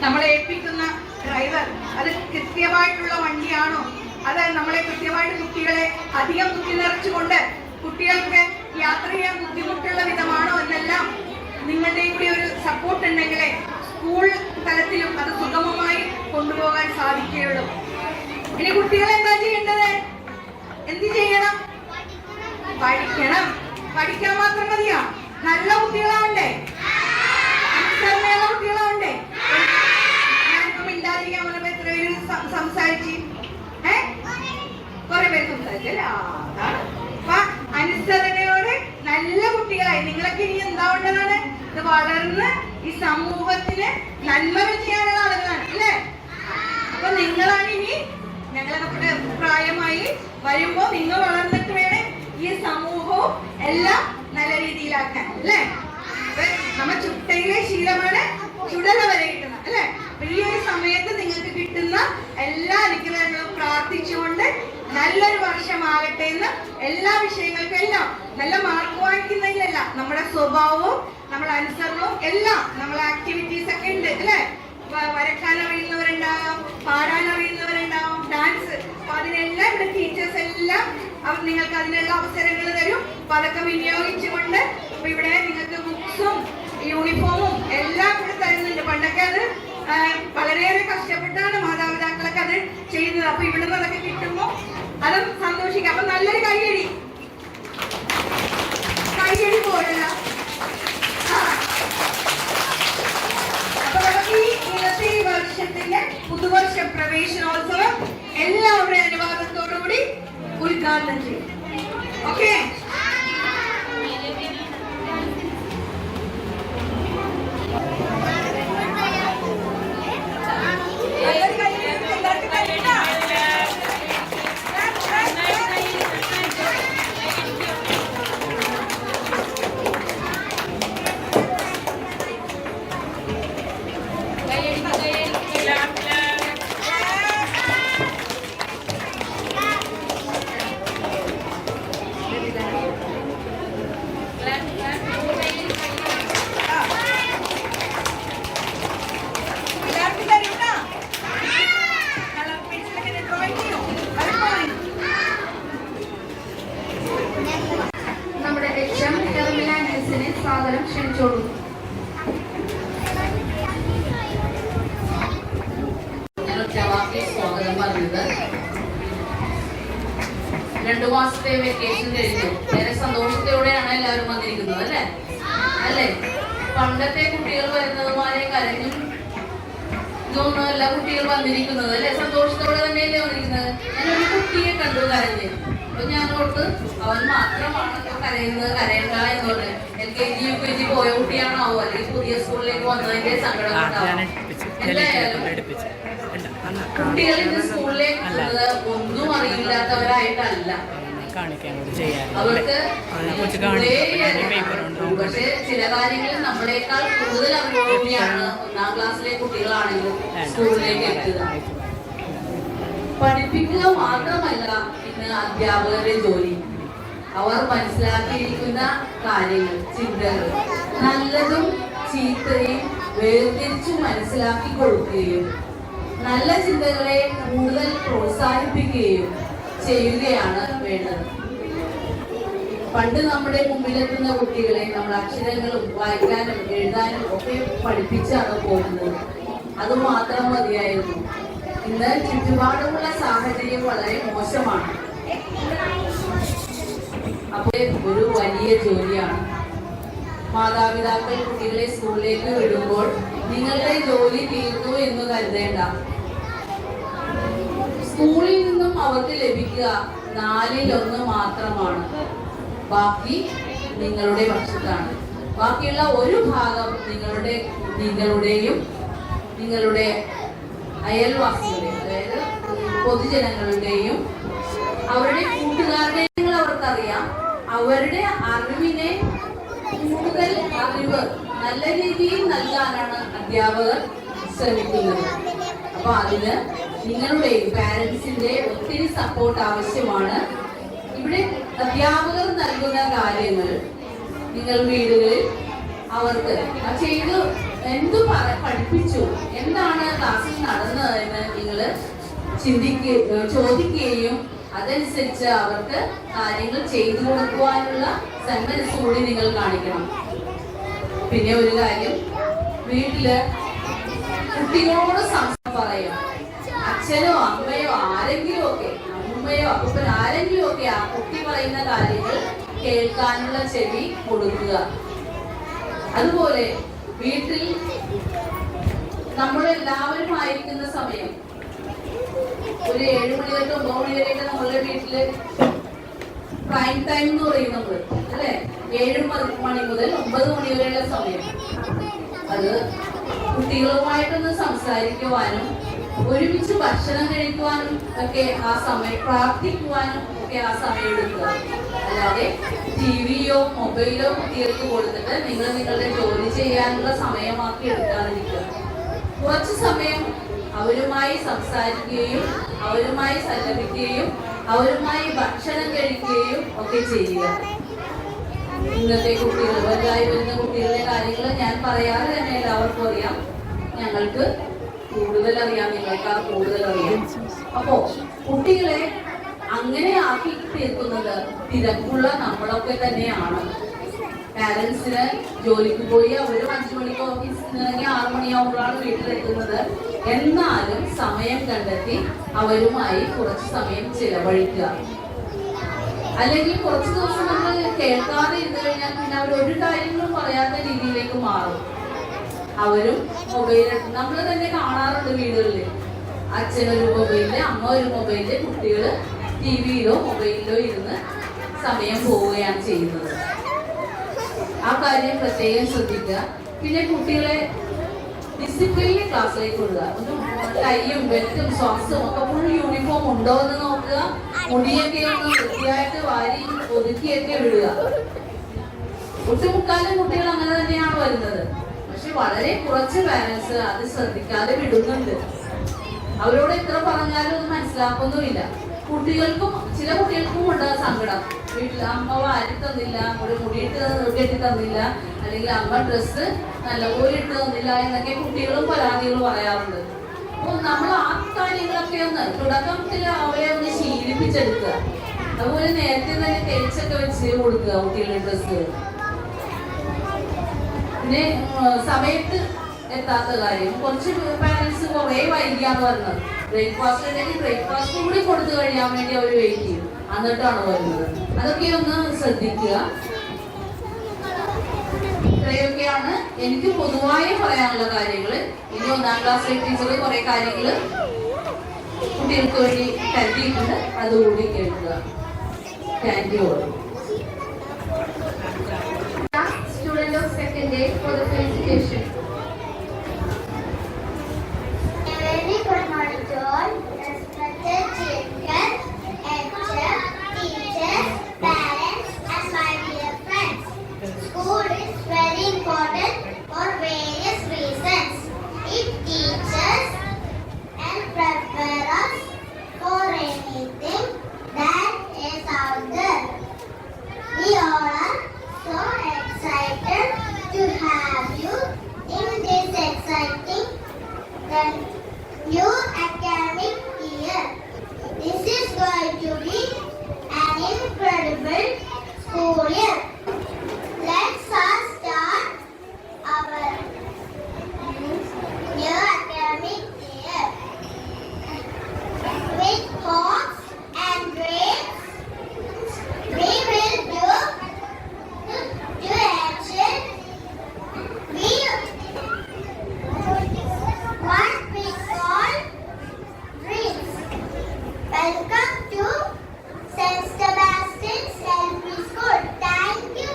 നമ്മളെ ഏൽപ്പിക്കുന്ന ഡ്രൈവർ അത് കൃത്യമായിട്ടുള്ള വണ്ടിയാണോ, അത് നമ്മളെ കൃത്യമായിട്ട് കുട്ടികളെ അധികം കുത്തി നിറച്ചുകൊണ്ട് കുട്ടികൾക്ക് യാത്ര ചെയ്യാൻ ബുദ്ധിമുട്ടുള്ള വിധമാണോ എന്നെല്ലാം നിങ്ങളുടെ കൂടി ഒരു സപ്പോർട്ട് ഉണ്ടെങ്കിലേ സ്കൂൾ തലത്തിലും അത് സുഗമമായി കൊണ്ടുപോകാൻ സാധിക്കുകയുള്ളൂ. ഇനി കുട്ടികൾ എന്താ ചെയ്യേണ്ടത്? എന്ത് ചെയ്യണം? പഠിക്കണം. പഠിക്കാൻ മാത്രം മതിയോ? നല്ല കുട്ടികളാവണ്ടേ? അനുസരണയുള്ള കുട്ടികളാവണ്ടേ? ഞാനിപ്പോ മിണ്ടാതിരിക്കാൻ പറഞ്ഞപ്പോ എത്ര പേര് സംസാരിച്ച് കുറെ പേര് സംസാരിച്ചല്ലേ? അപ്പൊ അനുസരണയോടെ നല്ല കുട്ടികളായി നിങ്ങളൊക്കെ ഇനി എന്താവേണ്ടതാണ്? ഇത് വളർന്ന് ഈ സമൂഹത്തിന് നന്മകൾ ചെയ്യാനുള്ള ആളുകളാണ് അല്ലേ? അപ്പൊ നിങ്ങളാണ് ഇനി ഞങ്ങളൊക്കെ പ്രായമായി വരുമ്പോ നിങ്ങൾ വളർന്നിട്ട് വേണം ഈ സമൂഹവും എല്ലാം നല്ല രീതിയിലാക്കാൻ അല്ലേ? നമ്മ ചുട്ടയിലെ ശീലമാണ് ചുടല വരെ കിട്ടുന്നത് അല്ലെ? അപ്പൊ ഈ ഒരു സമയത്ത് നിങ്ങൾക്ക് കിട്ടുന്ന എല്ലാ അനുഗ്രഹങ്ങളും പ്രാർത്ഥിച്ചുകൊണ്ട് നല്ലൊരു വർഷമാകട്ടെ എന്ന് എല്ലാ വിഷയങ്ങൾക്കും എല്ലാം നല്ല മാർക്ക് വാങ്ങിക്കുന്നതിലല്ല, നമ്മുടെ സ്വഭാവവും നമ്മുടെ അനുസരണവും എല്ലാം നമ്മളെ ആക്ടിവിറ്റീസ് ഒക്കെ ഉണ്ട് അല്ലെ? വരക്കാൻ അറിയുന്നവരുണ്ടാവും, പാടാൻ അറിയുന്നവരുണ്ടാവും, ഡാൻസ്. അപ്പൊ അതിനെല്ലാം ഇവിടെ ടീച്ചേഴ്സ് എല്ലാം നിങ്ങൾക്ക് അതിനുള്ള അവസരങ്ങൾ തരും. അപ്പൊ അതൊക്കെ വിനിയോഗിച്ചുകൊണ്ട് അപ്പൊ ഇവിടെ നിങ്ങൾക്ക് ബുക്സും യൂണിഫോമും എല്ലാം ഇവിടെ തരുന്നുണ്ട്. പണ്ടൊക്കെ അത് വളരെയേറെ കഷ്ടപ്പെട്ടാണ് മാതാപിതാക്കളൊക്കെ അത് ചെയ്യുന്നത്. അപ്പൊ ഇവിടുന്ന് അതൊക്കെ കിട്ടുമ്പോൾ അതും സന്തോഷിക്കാം. അപ്പൊ നല്ലൊരു കൈയടി പോലുള്ള. അപ്പൊ നമുക്ക് ഇന്നത്തെ ഈ വർഷത്തിന്റെ പുതുവർഷ പ്രവേശനോത്സവം എല്ലാവരുടെ അനുവാദത്തോടുകൂടി ഉദ്ഘാടനം ചെയ്യും. ഓക്കെ, സാദരം ക്ഷണിച്ചോളൂ. ഞാൻ ഒറ്റവാക്കി സ്വാഗതം പറഞ്ഞത് 2 മാസത്തെ വെക്കേഷൻ കഴിഞ്ഞു. വളരെ സന്തോഷത്തോടെയാണ് എല്ലാവരും വന്നിരിക്കുന്നത് അല്ലേ? പണ്ടത്തെ കുട്ടികൾ വരുന്നതുമാരെ കരഞ്ഞും ഇതൊന്നും എല്ലാ കുട്ടികൾ വന്നിരിക്കുന്നത് അല്ലെ? സന്തോഷത്തോടെ തന്നെയല്ലേ വന്നിരിക്കുന്നത്. ഞാനൊരു കുട്ടിയെ കണ്ടു കരഞ്ഞ്. അപ്പൊ ഞാൻ ഓർത്ത് അവൻ മാത്രമാണ് കരയുന്നത്, കരയണ്ട എന്ന് പറഞ്ഞു. LKG UKG പോയ കുട്ടിയാണാവോ അല്ലെങ്കിൽ പുതിയ സ്കൂളിലേക്ക് വന്നതിന്റെ സങ്കടം ഉണ്ടാവും. എന്തായാലും കുട്ടികൾ ഇന്ന് സ്കൂളിലേക്ക് പോകുന്നത് ഒന്നും അറിയില്ലാത്തവരായിട്ടല്ല. അവർക്ക് പക്ഷെ ചില കാര്യങ്ങളിൽ നമ്മളെക്കാൾ കൂടുതൽ അറിവുകൂടിയാണ് 1ാം ക്ലാസ്സിലെ കുട്ടികളാണെങ്കിലും സ്കൂളിലേക്ക് എത്തുക. പഠിപ്പിക്കുക മാത്രമല്ല ഇന്ന് അധ്യാപകരുടെ ജോലി. അവർ മനസ്സിലാക്കിയിരിക്കുന്ന കാര്യങ്ങൾ, ചിന്തകൾ, നല്ലതും ചീത്തയും വേർതിരിച്ചു മനസ്സിലാക്കി കൊടുക്കുകയും നല്ല ചിന്തകളെ കൂടുതൽ പ്രോത്സാഹിപ്പിക്കുകയും ചെയ്യുകയാണ് വേണ്ടത്. പണ്ട് നമ്മുടെ മുമ്പിലെത്തുന്ന കുട്ടികളെ നമ്മൾ അക്ഷരങ്ങളും വായിക്കാനും എഴുതാനും ഒക്കെ പഠിപ്പിച്ചാണ് പോകുന്നത്. അതുമാത്രം മതിയായിരുന്നു. ഇന്ന് ചുറ്റുപാടുമുള്ള സാഹചര്യം വളരെ മോശമാണ്. അപ്പോൾ ഒരു വലിയ ജോലിയാണ്. മാതാപിതാക്കൾ കുട്ടികളെ സ്കൂളിലേക്ക് വിടുമ്പോൾ നിങ്ങളുടെ ജോലി തീർന്നു എന്ന് കരുതേണ്ട. സ്കൂളിൽ നിന്നും അവർക്ക് ലഭിക്കുക 1/4 മാത്രമാണ്. ബാക്കി നിങ്ങളുടെ പക്ഷത്താണ്. ബാക്കിയുള്ള ഒരു ഭാഗം നിങ്ങളുടെയും നിങ്ങളുടെ അയൽവാസികളുടെയും, അതായത് പൊതുജനങ്ങളുടെയും അവരുടെ കൂട്ടുകാരുടെയും അവർക്കറിയാം. അവരുടെ അറിവിനെ കൂടുതൽ അറിവ് നല്ല രീതിയിൽ നൽകാനാണ് അധ്യാപകർ ശ്രമിക്കുന്നത്. അപ്പൊ അതിന് നിങ്ങളുടെയും പാരന്റ്സിന്റെ ഒത്തിരി സപ്പോർട്ട് ആവശ്യമാണ്. ഇവിടെ അധ്യാപകർ നൽകുന്ന കാര്യങ്ങൾ നിങ്ങൾ വീടുകളിൽ അവർക്ക് ചെയ്തു പഠിപ്പിച്ചു, എന്താണ് ക്ലാസ്സിൽ നടന്നതെന്ന് നിങ്ങൾ ചോദിക്കുകയും അതനുസരിച്ച് അവർക്ക് കാര്യങ്ങൾ ചെയ്തു കൊടുക്കുവാനുള്ള സന്മനസ് കൂടി നിങ്ങൾ കാണിക്കണം. പിന്നെ ഒരു കാര്യം, വീട്ടില് കുട്ടികളോട് സംസാരം പറയാം. അച്ഛനോ അമ്മയോ ആരെങ്കിലും ഒക്കെ, അമ്മയോ അപ്പൻ ആരെങ്കിലും ഒക്കെ ആ കുട്ടി പറയുന്ന കാര്യങ്ങൾ കേൾക്കാനുള്ള ചെവി കൊടുക്കുക. അതുപോലെ വീട്ടിൽ നമ്മളെല്ലാവരും ആയിരിക്കുന്ന സമയം ഒരു 7 മണി തൊട്ട് 9 മണി വരെയൊക്കെ നമ്മളുടെ വീട്ടില് പ്രൈം ടൈം എന്ന് പറയും നമ്മൾ അല്ലെ? 7 മണി മുതൽ 9 മണി വരെയുള്ള സമയം. അത് കുട്ടികളുമായിട്ടൊന്ന് സംസാരിക്കുവാനും ഒരുമിച്ച് ഭക്ഷണം കഴിക്കുവാനും ഒക്കെ ആ സമയം, പ്രാർത്ഥിക്കുവാനും ഒക്കെ ആ സമയം എടുക്കുക. അല്ലാതെ ടിവിയോ മൊബൈലോ കുട്ടികൾക്ക് കൊടുത്തിട്ട് നിങ്ങൾ നിങ്ങളുടെ ജോലി ചെയ്യാനുള്ള സമയമാക്കി എടുക്കാതിരിക്കുക. കുറച്ച് സമയം അവരുമായി സംസാരിക്കുകയും അവരുമായി സല്ലപിക്കുകയും അവരുമായി ഭക്ഷണം കഴിക്കുകയും ഒക്കെ ചെയ്യുക. ഇന്നത്തെ കുട്ടികൾ, വലുതായി വരുന്ന കുട്ടികളുടെ കാര്യങ്ങൾ ഞാൻ പറയാതെ തന്നെ എല്ലാവർക്കും അറിയാം. ഞങ്ങൾക്ക് കൂടുതൽ അറിയാം, നിങ്ങളെക്കാൾ കൂടുതൽ അറിയാം. അപ്പോ കുട്ടികളെ അങ്ങനെ ആക്കി തീർക്കുന്നത് തിരക്കുള്ള നമ്മളൊക്കെ തന്നെയാണ്. പാരന്റ്സിന് ജോലിക്ക് പോയി അവര് 5 മണിക്ക് ഓഫീസിൽ നിന്നിറങ്ങി 6 മണിയാവുമ്പോഴാണ് വീട്ടിലെത്തുന്നത്. എന്നാലും സമയം കണ്ടെത്തി അവരുമായി കുറച്ച് സമയം ചിലവഴിക്കുക. അല്ലെങ്കിൽ കുറച്ച് ദിവസം നമ്മൾ കേൾക്കാതെ ഇരുന്ന് കഴിഞ്ഞാൽ പിന്നെ അവർ ഒരു കാര്യങ്ങളും പറയാത്ത രീതിയിലേക്ക് മാറും. അവരും മൊബൈൽ നമ്മൾ തന്നെ കാണാറുണ്ട് വീടുകളിൽ. അച്ഛനൊരു മൊബൈലില്, അമ്മ ഒരു മൊബൈലില്, കുട്ടികൾ TV-യിലോ മൊബൈലിലോ ഇരുന്ന് സമയം പോവുകയാണ് ചെയ്യുന്നത്. ആ കാര്യം പ്രത്യേകം ശ്രദ്ധിക്കുക. പിന്നെ കുട്ടികളെ ഡിസിപ്ലിനിൽ ക്ലാസ്സിലേക്ക് വിടുക. ഒന്ന് ടൈയും ബെൽറ്റും സോക്സും ഒക്കെ ഫുൾ യൂണിഫോം ഉണ്ടോ എന്ന് നോക്കുക. മുടിയൊക്കെ ഒന്ന് വൃത്തിയായിട്ട് വാരി ഒതുക്കിയൊക്കെ വിടുക. ഒട്ടുമുക്കാലും കുട്ടികൾ അങ്ങനെ തന്നെയാണ് വരുന്നത്. പക്ഷെ വളരെ കുറച്ച് പാരന്റ്സ് അത് ശ്രദ്ധിക്കാതെ വിടുന്നുണ്ട്. അവരോട് എത്ര പറഞ്ഞാലും അത് മനസ്സിലാക്കൊന്നുമില്ല. ചില കുട്ടികൾക്കും ഉണ്ട് സങ്കടം. വീട്ടിൽ അമ്മ വാരി തന്നില്ല, ഒരു മുടിയിട്ട് കെട്ടി തന്നില്ല, അല്ലെങ്കിൽ അമ്മ ഡ്രസ്സ് നല്ലപോലെ ഇട്ട് തന്നില്ല എന്നൊക്കെ കുട്ടികളും പരാതികൾ പറയാറുണ്ട്. അപ്പോൾ നമ്മൾ ആ കാര്യങ്ങളൊക്കെ ഒന്ന് തുടക്കത്തിൽ അവരെ ഒന്ന് ശീലിപ്പിച്ചെടുക്കുക. അതുപോലെ നേരത്തെ തന്നെ തേച്ചൊക്കെ വെച്ച് കൊടുക്കുക കുട്ടികളുടെ ഡ്രസ്സ്. പിന്നെ സമയത്ത് എത്താത്ത കാര്യം, കുറച്ച് പാരന്റ്സ് കുറേ വൈകിയാണ് വരുന്നത്. ബ്രേക്ക്ഫാസ്റ്റ് ഉണ്ടെങ്കിൽ ബ്രേക്ക്ഫാസ്റ്റ് കൂടി കൊടുത്തു കഴിയാൻ വേണ്ടി അവർ വെയിറ്റ് ചെയ്യും, എന്നിട്ടാണ് വരുന്നത്. അതൊക്കെ ഒന്ന് ശ്രദ്ധിക്കുക. ഇത്രയൊക്കെയാണ് എനിക്ക് പൊതുവായി പറയാനുള്ള കാര്യങ്ങൾ. ഇനി 1ാം ക്ലാസ്സിലെ ടീച്ചർ കുറെ കാര്യങ്ങൾ കുട്ടികൾക്ക് വേണ്ടി കരുതിയിട്ടുണ്ട്, അതുകൂടി കേൾക്കുക. Thank you. Student of second day for the felicitation. A very good morning to all respected children, teachers, parents, and my dear friends. School is very important for various reasons. It teaches and prepares us for anything that is out there. We all are so excited to have you in this exciting new academic year. This is going to be an incredible school year. Let's start our new academic year with hopes and dreams. We will do action. What we call dreams. Welcome to St. Sebastian's LP School. Thank you.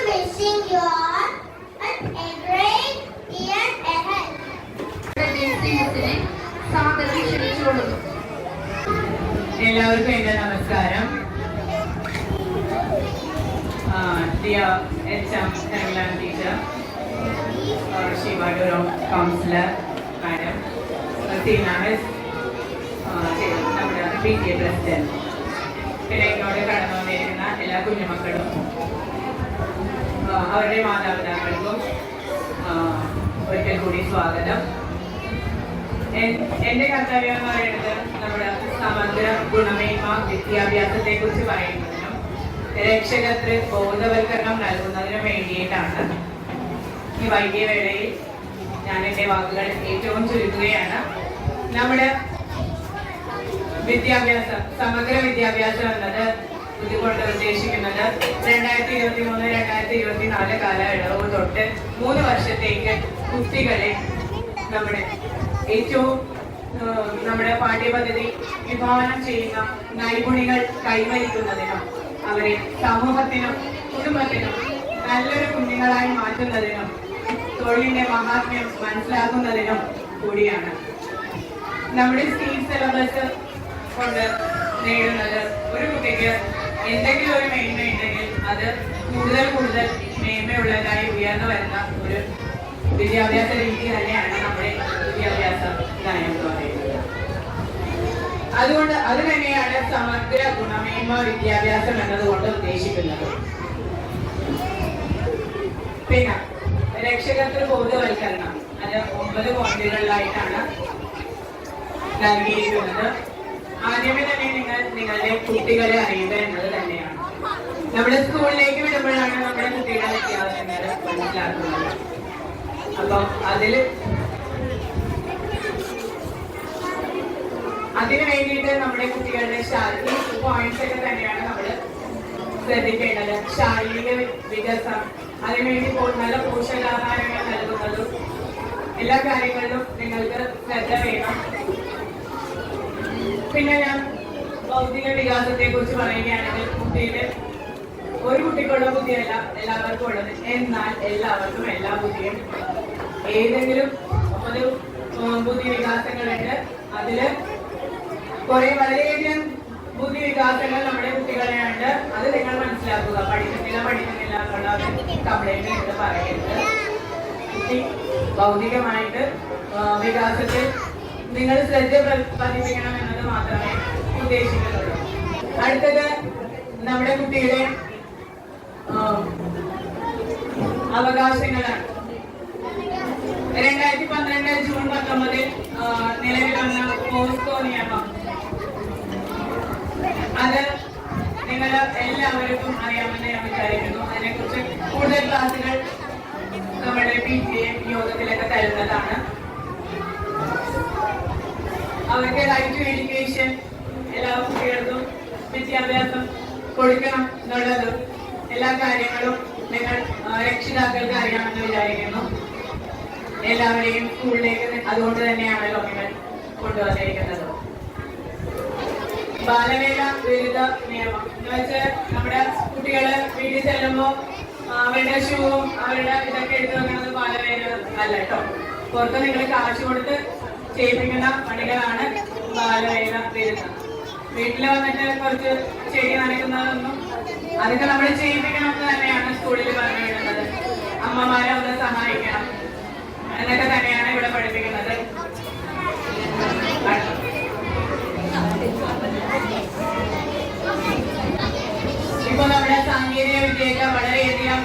Wishing you all a great year ahead. സാദരം ക്ഷണിച്ചുകൊള്ളുന്നു. എല്ലാവർക്കും എൻ്റെ നമസ്കാരം. Dear HM Kerala teacher, Shiva Durom counselor, madam, Tina Miss, നമ്മുടെ PTA president, പിന്നെ എന്നോട് കടന്നു വന്നിരിക്കുന്ന എല്ലാ കുഞ്ഞുമക്കളും അവരുടെ മാതാപിതാക്കൾക്കും ഒരിക്കൽ കൂടി സ്വാഗതം. എൻ്റെ കർത്തവ്യം എന്ന് പറയുന്നത് നമ്മുടെ സമഗ്ര ഗുണമേന്മ വിദ്യാഭ്യാസത്തെ കുറിച്ച് പറയുന്നതിനും രക്ഷകർക്ക് ബോധവൽക്കരണം നൽകുന്നതിനും വേണ്ടിയിട്ടാണ്. ഈ വൈകിയ വേളയിൽ ഞാൻ എൻ്റെ വാക്കുകൾ ഏറ്റവും ചുരുക്കുകയാണ്. നമ്മുടെ വിദ്യാഭ്യാസം, സമഗ്ര വിദ്യാഭ്യാസം എന്നത് ഇതുകൊണ്ട് ഉദ്ദേശിക്കുന്നത് 2023-2024 കാലയളവ് തൊട്ട് 3 വർഷത്തേക്ക് കുട്ടികളെ നമ്മുടെ പാഠ്യപദ്ധതി വിഭാവനം ചെയ്യുന്ന നൈപുണികൾ കൈവരിക്കുന്നതിനും അവരെ സമൂഹത്തിനും കുടുംബത്തിനും നല്ലൊരു കുഞ്ഞുങ്ങളായി മാറ്റുന്നതിനും തൊഴിലിന്റെ മഹാത്മ്യം മനസ്സിലാക്കുന്നതിനും കൂടിയാണ്. നമ്മുടെ സ്റ്റേറ്റ് സിലബസ് കൊണ്ട് നേടുന്നത് ഒരു കുട്ടിക്ക് എന്തെങ്കിലും ഒരു മേന്മയുണ്ടെങ്കിൽ അത് കൂടുതൽ മേന്മയുള്ളതായി ഉയർന്നു വരുന്ന ഒരു വിദ്യാഭ്യാസ രീതി തന്നെയാണ് നമ്മുടെ വിദ്യാഭ്യാസ നയം എന്ന് പറയുന്നത്. അതുകൊണ്ട് അത് തന്നെയാണ് സമഗ്ര ഗുണമേന്മ വിദ്യാഭ്യാസം എന്നതുകൊണ്ട് ഉദ്ദേശിക്കുന്നത്. പിന്നെ രക്ഷകർത്തൃ ബോധവൽക്കരണം അത് 9 പോയിന്റുകളിലായിട്ടാണ് നൽകിയിരിക്കുന്നത്. ആദ്യമേ തന്നെ നിങ്ങൾ നിങ്ങളുടെ കുട്ടികളെ അറിയുക എന്നത് തന്നെയാണ്. നമ്മുടെ സ്കൂളിലേക്ക് വിടുമ്പോഴാണ് നമ്മുടെ കുട്ടികളുടെ വ്യത്യാസങ്ങൾ മനസ്സിലാക്കുന്നത്. അപ്പം അതിന് വേണ്ടിയിട്ട് നമ്മുടെ കുട്ടികളുടെ ഈ പോയിന്റ്സ് ഒക്കെ തന്നെയാണ് നമ്മൾ ശ്രദ്ധിക്കേണ്ടത്. ശാരീരിക വികസനം, അതിനുവേണ്ടി നല്ല പോഷകാഹാരങ്ങൾ നൽകുന്നതും എല്ലാ കാര്യങ്ങളിലും നിങ്ങൾക്ക് ശ്രദ്ധ വേണം. പിന്നെ ഞാൻ ഭൗതിക വികാസത്തെ കുറിച്ച് പറയുകയാണെങ്കിൽ ഒരു കുട്ടിക്കുള്ള ബുദ്ധിയല്ല എല്ലാവർക്കും ഉള്ളത്. എന്നാൽ എല്ലാവർക്കും എല്ലാ ബുദ്ധിയും ഏതെങ്കിലും ഒരു ബുദ്ധി വികാസങ്ങളുണ്ട്. അതില് വളരെയധികം ബുദ്ധി വികാസങ്ങൾ നമ്മുടെ കുട്ടികളെയുണ്ട്. അത് നിങ്ങൾ മനസ്സിലാക്കുക. പഠിക്കുന്നില്ല എന്നുള്ള കംപ്ലൈന്റ് നിങ്ങൾ പറയരുത്. കുട്ടി ഭൗതികമായിട്ട് വികാസത്തിൽ നിങ്ങൾ ശ്രദ്ധ പതിപ്പിക്കണം എന്നത് മാത്രമേ ഉദ്ദേശിക്കുന്നുള്ളൂ. അടുത്തത് നമ്മുടെ കുട്ടിയുടെ അവകാശങ്ങളാണ്. 2012 ജൂൺ 19 നിലവിൽ വന്ന പോസ്കോ നിയമം, അത് നിങ്ങൾ എല്ലാവർക്കും അറിയാമെന്ന് ഞാൻ വിചാരിക്കുന്നു. അതിനെക്കുറിച്ച് കൂടുതൽ ക്ലാസുകൾ നമ്മുടെ PTA യോഗത്തിലൊക്കെ തരുന്നതാണ്. അവർക്ക് റൈറ്റ് ടു എഡ്യൂക്കേഷൻ, എല്ലാ കുട്ടികൾക്കും വിദ്യാഭ്യാസം കൊടുക്കണം എന്നുള്ളത് എല്ലാ കാര്യങ്ങളും നിങ്ങൾ രക്ഷിതാക്കൾക്ക് അറിയാമെന്ന് വിചാരിക്കുന്നു. എല്ലാവരെയും സ്കൂളിലേക്ക് അതുകൊണ്ട് തന്നെയാണല്ലോ നിങ്ങൾ കൊണ്ടുവന്നിരിക്കുന്നത്. ബാലവേല വിരുദ്ധ നിയമം എന്ന് വെച്ചാൽ നമ്മുടെ കുട്ടികള് വീട്ടിൽ ചെല്ലുമ്പോൾ അവരുടെ ഷൂവും അവരുടെ ഇതൊക്കെ എടുത്തു വെക്കുന്നത് ബാലവേല അല്ല കേട്ടോ. പുറത്ത് നിങ്ങൾ കാശ് കൊടുത്ത് ചെയ്യിപ്പിക്കുന്ന പണികളാണ് ബാലവേല വിരുദ്ധം. വീട്ടിൽ വന്നിട്ട് കുറച്ച് ചെടി നനയ്ക്കുന്നതൊന്നും അതൊക്കെ നമ്മൾ ചെയ്യിപ്പിക്കണമെന്ന് തന്നെയാണ് സ്കൂളിൽ പറഞ്ഞു വിടുന്നത്. അമ്മമാരെ ഒന്ന് സഹായിക്കണം എന്നൊക്കെ തന്നെയാണ് ഇവിടെ പഠിപ്പിക്കുന്നത്. ഇപ്പൊ നമ്മുടെ സാങ്കേതിക വിദ്യയൊക്കെ വളരെയധികം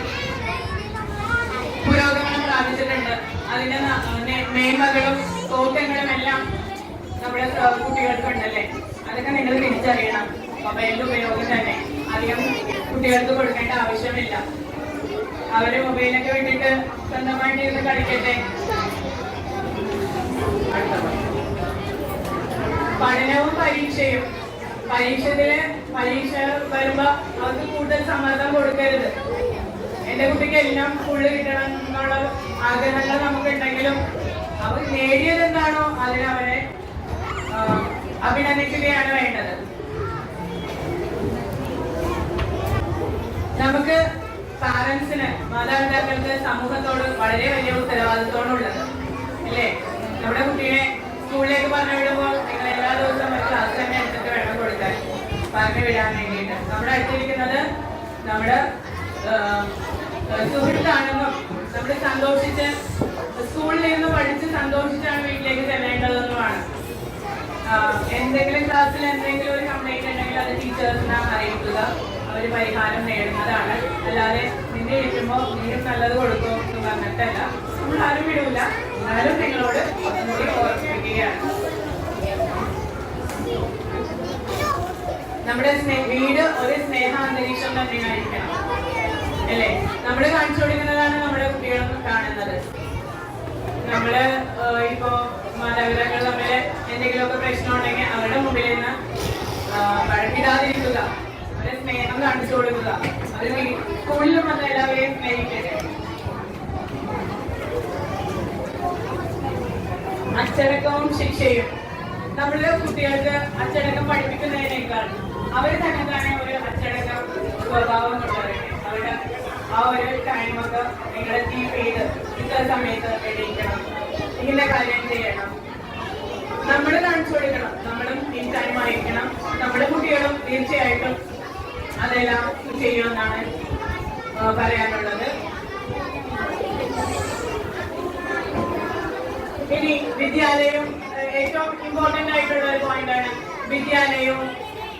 പുരോഗമനം പ്രാപിച്ചിട്ടുണ്ട്. അതിന്റെ മേന്മകളും കോട്ടങ്ങളും എല്ലാം നമ്മുടെ കുട്ടികൾക്കുണ്ടല്ലേ. അതൊക്കെ നിങ്ങൾ തിരിച്ചറിയണം. മൊബൈലിന്റെ ഉപയോഗം തന്നെ അധികം കുട്ടികൾക്ക് കൊടുക്കേണ്ട ആവശ്യമില്ല. അവര് മൊബൈലൊക്കെ വിട്ടിട്ട് സ്വന്തമായിട്ട് ഇരുന്ന് കളിക്കട്ടെ. പഠനവും പരീക്ഷയും, പരീക്ഷ വരുമ്പോ അവർക്ക് കൂടുതൽ സമ്മർദ്ദം കൊടുക്കരുത്. എന്റെ കുട്ടിക്ക് എല്ലാം ഫുള്ള് കിട്ടണം എന്നുള്ള ആഗ്രഹങ്ങൾ നമുക്കുണ്ടെങ്കിലും അവർ നേടിയത് എന്താണോ അതിനവരെ അഭിനന്ദിക്കുകയാണ് വേണ്ടത്. നമുക്ക് പാരന്റ്സിന്, മാതാപിതാക്കൾക്ക് സമൂഹത്തോട് വളരെ വലിയ ഉത്തരവാദിത്വമുള്ളത് അല്ലേ. നമ്മുടെ കുട്ടീനെ സ്കൂളിലേക്ക് പറഞ്ഞു വിടുമ്പോൾ നിങ്ങൾ എല്ലാ ദിവസവും ഒരു ക്ലാസ് തന്നെ എടുത്തിട്ട് വേണം കൊടുക്കാൻ, പറഞ്ഞു വിടാൻ വേണ്ടിയിട്ട്. നമ്മുടെ അടുത്തിരിക്കുന്നത് നമ്മുടെ സുഹൃത്താണെന്നും നമ്മൾ സന്തോഷിച്ച് സ്കൂളിൽ നിന്ന് പഠിച്ച് സന്തോഷിച്ചാണ് വീട്ടിലേക്ക് ചെല്ലേണ്ടതെന്നുമാണ്. എന്തെങ്കിലും ക്ലാസ്സിൽ എന്തെങ്കിലും ഒരു കംപ്ലൈന്റ് ഉണ്ടെങ്കിൽ അത് ടീച്ചേഴ്സിനെ അറിയിക്കുക. അവർ പരിഹാരം നേടുന്നതാണ്. അല്ലാതെ നിന്നെ ഇരിക്കുമ്പോൾ നീയും നല്ലത് കൊടുക്കും എന്ന് പറഞ്ഞിട്ടല്ല. നമ്മൾ ആരും വിടൂല. എന്നാലും നിങ്ങളോട് ഒന്നുകൂടി ഓർമ്മിപ്പിക്കുകയാണ്. നമ്മുടെ വീട് ഒരു സ്നേഹ അന്തരീക്ഷം തന്നെയായിരിക്കണം അല്ലേ. നമ്മൾ കാണിച്ചു കൊടുക്കുന്നതാണ് നമ്മുടെ കുട്ടികൾ കാണുന്നത്. നമ്മള് ഇപ്പോ മാതാപിതാക്കൾ തമ്മിൽ എന്തെങ്കിലുമൊക്കെ പ്രശ്നം ഉണ്ടെങ്കിൽ അവരുടെ മുമ്പിൽ നിന്ന് വഴക്കിടാതിരിക്കുക, അവരെ സ്നേഹം കാണിച്ചു കൊടുക്കുക. അവർ സ്കൂളിലും വന്ന് എല്ലാവരെയും സ്നേഹിക്കട്ടെ. അച്ചടക്കവും ശിക്ഷയും, നമ്മുടെ കുട്ടികൾക്ക് അച്ചടക്കം പഠിപ്പിക്കുന്നതിനേക്കാൾ അവർ തന്നെ ഒരു അച്ചടക്ക സ്വഭാവം കൊണ്ടുവരട്ടെ. അവരുടെ ആ ഒരു ടൈമൊക്കെ നിങ്ങളെ കീപ്പ് ചെയ്ത് ഇത്ര സമയത്ത് എണീക്കണം, ഇങ്ങനെ കാര്യം ചെയ്യണം, നമ്മൾ കാണിച്ചു കൊടുക്കണം. നമ്മളും ഈ ടൈം ആയിരിക്കണം. നമ്മുടെ കുട്ടികളും തീർച്ചയായിട്ടും അതെല്ലാം ചെയ്യുമെന്നാണ് പറയാനുള്ളത്. ഇനി വിദ്യാലയം ഏറ്റവും ഇമ്പോർട്ടന്റ് ആയിട്ടുള്ള ഒരു പോയിന്റാണ്. വിദ്യാലയവും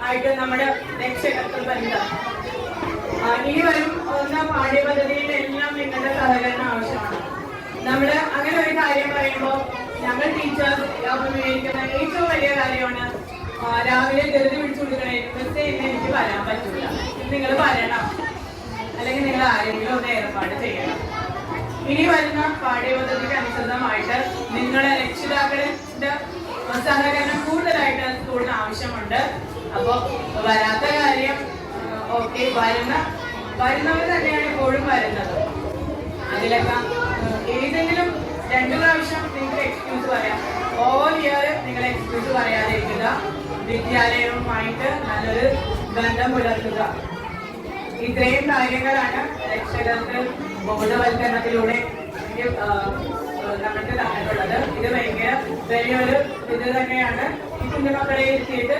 ആയിട്ട് നമ്മുടെ രക്ഷകർത്തൃ ബന്ധം. ഇനി വരും പാഠ്യപദ്ധതിയിലെല്ലാം നിങ്ങളുടെ സഹകരണം ആവശ്യമാണ്. നമ്മുടെ അങ്ങനെ ഒരു കാര്യം കാര്യം പറയുമ്പോൾ ഞങ്ങൾ ടീച്ചേഴ്സ് അഭിമുഖീകരിക്കുന്ന ഏറ്റവും വലിയ കാര്യമാണ് രാവിലെ ധൃതി പിടിച്ചു കൊടുക്കണേ ഇന്ന് എനിക്ക് വരാൻ പറ്റില്ല, നിങ്ങൾ വരണം, അല്ലെങ്കിൽ നിങ്ങൾ ആരെങ്കിലും ഒന്ന് ഏർപ്പാട് ചെയ്യണം. ഇനി വരുന്ന പാഠ്യപദ്ധതിക്ക് അനുസൃതമായിട്ട് നിങ്ങളുടെ രക്ഷിതാക്കളുടെ സഹകരണം കൂടുതലായിട്ട് സ്കൂളിന് ആവശ്യമുണ്ട്. അപ്പോൾ വരാത്ത കാര്യം ഓക്കെ, വരുന്നവർ തന്നെയാണ് എപ്പോഴും വരുന്നത്. അതിലൊക്കെ ഏതെങ്കിലും 2 പ്രാവശ്യം നിങ്ങൾക്ക് എക്സ്ക്യൂസ് പറയാം. ഓവർ ഇയർ നിങ്ങൾ എക്സ്ക്യൂസ് പറയാതിരിക്കുക. വിദ്യാലയവുമായിട്ട് നല്ലൊരു ബന്ധം പുലർത്തുക. ഇത്രയും കാര്യങ്ങളാണ് രക്ഷകർക്ക് ബോധവൽക്കരണത്തിലൂടെ നമുക്ക് തന്നിട്ടുള്ളത്. ഇത് ഭയങ്കര വലിയൊരു ഇത് തന്നെയാണ്. ഈ കുഞ്ഞുമക്കളെ ഇരുത്തിയിട്ട്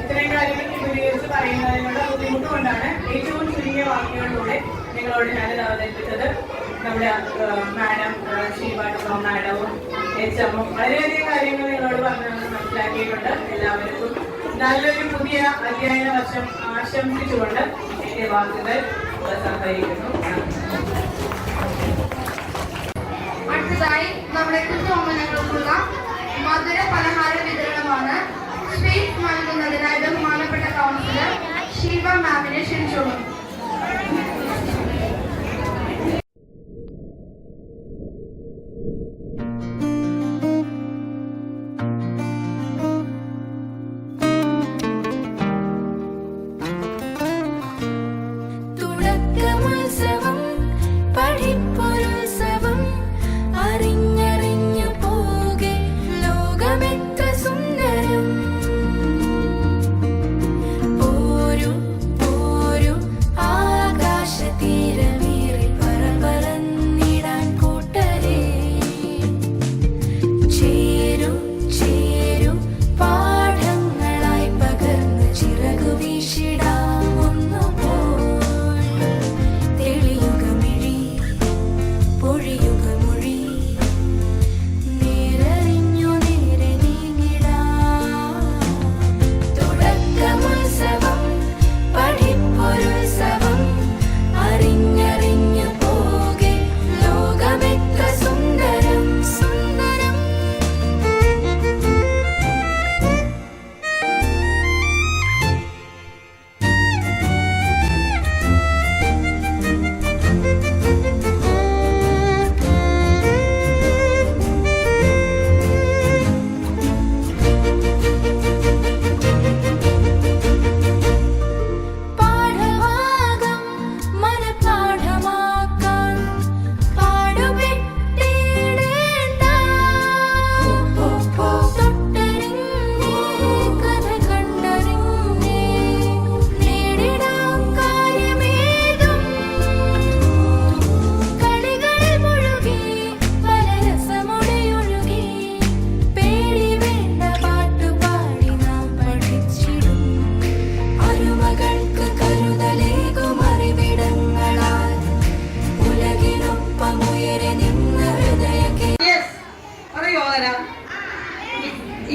ഇത്രയും കാര്യങ്ങൾ വിപുലീകരിച്ച് പറയുന്നതിനുള്ള ബുദ്ധിമുട്ട് കൊണ്ടാണ് ഏറ്റവും ചുരുങ്ങിയ വാക്കുകളിലൂടെ നിങ്ങളോട് ഞാനിത് അവതരിപ്പിച്ചത്. നമ്മുടെ മാഡം ഷീബാട്ടും മാഡവും എച്ച്എമ്മും വളരെയധികം കാര്യങ്ങൾ നിങ്ങളോട് പറഞ്ഞു മനസ്സിലാക്കിയിട്ടുണ്ട്. എല്ലാവർക്കും നല്ലൊരു പുതിയ അധ്യയന വർഷം ആശംസിച്ചുകൊണ്ട് എന്റെ വാക്കുകൾ സംഭരിക്കുന്നു. അടുത്തതായി നമ്മുടെ കുഞ്ഞോമനകൾക്കുള്ള മധുര പലഹാര വിതരണമാണ്. സ്വീറ്റ് നൽകുന്നതിനായി ബഹുമാനപ്പെട്ട കൗൺസിലർ ഷീബ മാമിനെ ക്ഷണിച്ചോളൂ.